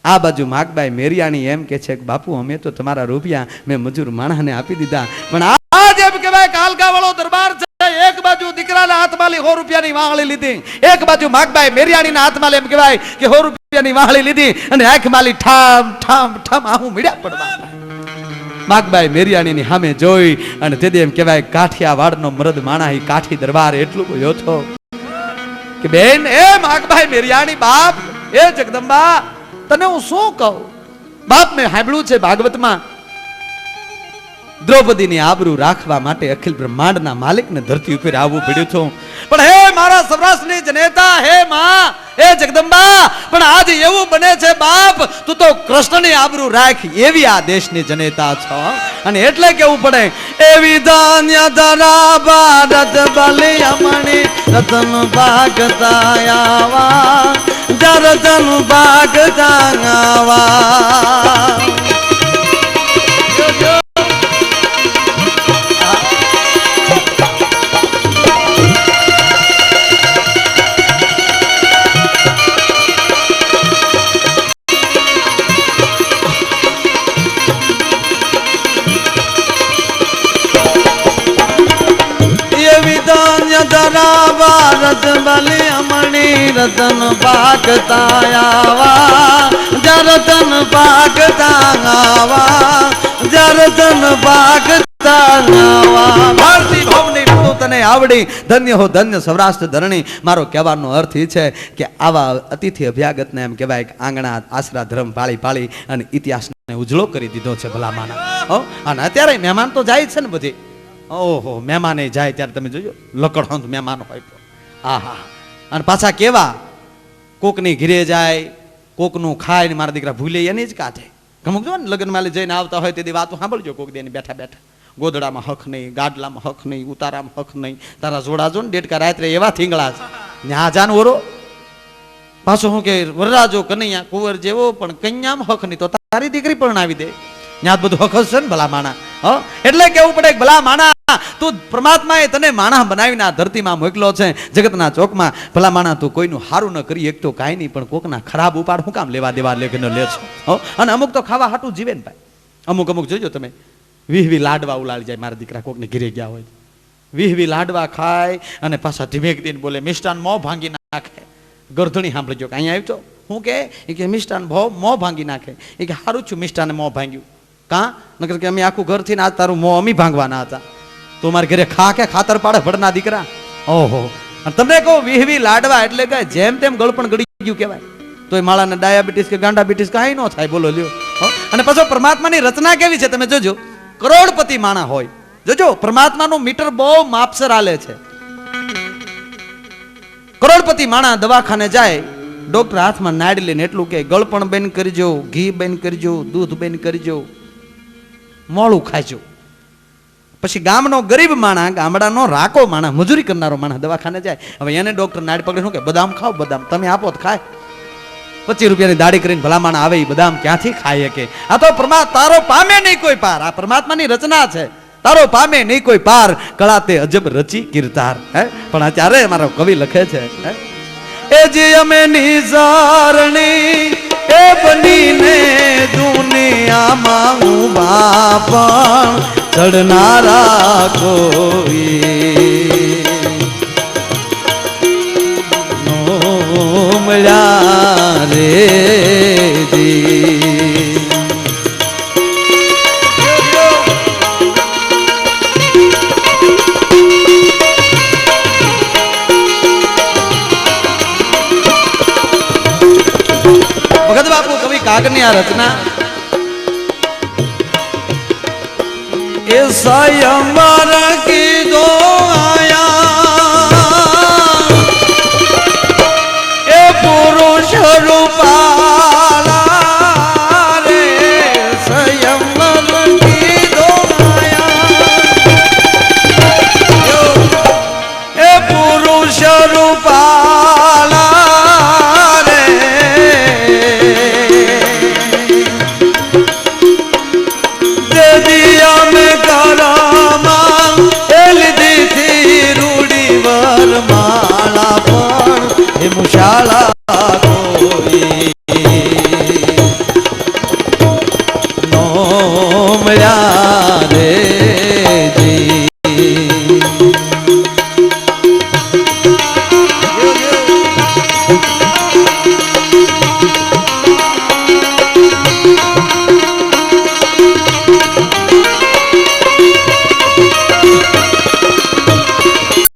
આ બાજુ માગબાઈ મેરિયાણી એમ કે છે કે બાપુ અમે તો તમારા રૂપિયા મેં મજૂર માણસને આપી દીધા, પણ આજ એમ કહેવાય કાલકા વાળો દરબાર છે. એક બાજુ દીકરાના હાથમાં 100 રૂપિયાની વાહળી લીધી, એક બાજુ માગબાઈ મેરિયાણીના હાથમાં એમ કહેવાય કે 100 રૂપિયાની વાહળી લીધી અને આંખમાં ઠામ ઠામ ઠામ આહું મળ્યા પડવા. માગબાઈ મેરિયાણીની સામે જોઈ અને તેથી એમ કહેવાય કાઠિયાવાડનો મરદ માણા એ કાઠી દરબાર એટલું બોલ્યો છો કે બેન એ માગબાઈ મેરિયાણી બાપ એ જગદંબા તને હું શું કહું, બાપ મેં સાંભળ્યું છે ભાગવતમાં દ્રૌપદીની આબરૂ રાખવા માટે અખિલ બ્રહ્માંડના માલિકને ધરતી ઉપર આવવું પડ્યું છું, પણ હે મારા સૌરાષ્ટ્રની જનેતા, હે માં, હે જગદંબા, પણ આજ એવું બને છે બાપ તું તો કૃષ્ણની આબરૂ રાખ એવી આ દેશની જનેતા છો, અને એટલે કેવું પડે એવી ધાન્ય ધરા ભારત બલિયમણી રતન ભાગતા આવા, રતન ભાગતા આવા. ભારત બલિયમણી રતન ભાગતા આવા, રતન ભાગતા આવા, રતન ભાગતા આવા. ભારતી ભવની ઋતુ તને આવડી, ધન્ય હો ધન્ય સૌરાષ્ટ્ર ધરણી. મારો કહેવાનો અર્થ એ છે કે આવા અતિથિ અભ્યાગતને એમ કહેવાય કે આંગણા આશરા ધર્મ પાળી પાળી અને ઇતિહાસને ઉજળો કરી દીધો છે ભલામાના. અને અત્યારે મહેમાન તો જાય છે ને બધી, ઓહો મહેમાને જાય ત્યારે તમે જોજો લકડહંત મહેમાન હોય તો આહા, અને પાછા કેવા કોકની ઘીરે જાય, કોકનું ખાય ને મારા દીકરા ભૂલે એની જ કાઢે. ગમુક જો ને લગ્નમાં જઈને આવતા હોય તેથી વાતો સાંભળજો કોક દેની બેઠા બેઠા, ગોદડામાં હક નહીં, ગાડલામાં હક નહીં, ઉતારામાં હક નહીં, તારા જોડા જો ને ડેટકા રાત્રે એવા થીંગળા છે ન્યા જાન ઓરો પાછો હું કે વરરાજો કનૈયા કુંવર જેવો પણ કન્યામાં હક નહીં તો તારી દીકરી પણ આવી દે, ત્યાં બધું હક છે ને ભલા માણા. એટલે કેવું પડે ભલા માણા તું પરમાત્માએ તને માણસ બનાવીને આ ધરતીમાં મોકલો છે જગતના ચોકમાં, ભલા માણા તું કોઈનું સારું ન કરી એક તો કાંઈ નહીં પણ કોકના ખરાબ ઉપાડ હું કામ લેવા દેવા લે છો. અને અમુક તો ખાવા હાટું જીવે ને ભાઈ, અમુક અમુક જોજો તમે 20 લાડવા ઉલાળી જાય, મારા દીકરા કોકને ઘીરે ગયા હોય 20 લાડવા ખાય અને પાછા ધીમેક દઈને બોલે મિષ્ટાન મોં ભાંગી નાખે. ગરધણી સાંભળજો કે અહીંયા આવ્યો હું કે મિષ્ટાન મોં ભાંગી નાખે, એ કે સારું છું મિષ્ટાને મોં ભાંગ્યું કાં નકર કે અમે આખું ઘરથી આજ તારું મોં અમી ભાંગવાના હતા, તો મારે ઘરે ખા કે ખાતર પાડે ભડના દીકરા. ઓહો તમને કહું 20 લાડવા એટલે કે જેમ તેમ ગળપણ ગળી ગયું કહેવાય, તો એ માળાને ડાયાબિટીસ કે ગાંડાબિટીસ કાંઈ ન થાય બોલો લ્યો. અને પાછો પરમાત્માની રચના કેવી છે તમે જોજો, કરોડપતિ માણા હોય, જોજો પરમાત્માનું મીટર બહુ માપસર હાલે છે. કરોડપતિ માણા દવાખાને જાય, ડોક્ટર હાથમાં નાડી લઈને એટલું કે ગળપણ બેન કરજો, ઘી બેન કરજો, દૂધ બેન કરજો, મોળું ખાજો. પછી ગામનો ગરીબ માણા, ગામડાનો રાકો માણા, મજૂરી કરનારો માણા દવાખાને જાય, હવે એને ડોક્ટર નાડી પકડે શું કે બદામ ખાઓ, બદામ તમે આપો તો ખાય. 25 રૂપિયાની દાડી કરીને ભલા માણા આવે એ બદામ ક્યાંથી ખાય કે? આ તો તારો પામે નહીં કોઈ પાર, આ પરમાત્માની રચના છે, તારો પામે નહીં કોઈ પાર, કળાતે અજબ રચી કીર્તાર. પણ અત્યારે મારો કવિ લખે છે એ જે અમે નિઝારણી એ બનીને દુનિયામાં ઉભા પણ ચડનારા કોઈ નો મળ્યા રે જી. ભગત બાપુ કવિ કાગની આ રચના એ સ્વયંવર કીધો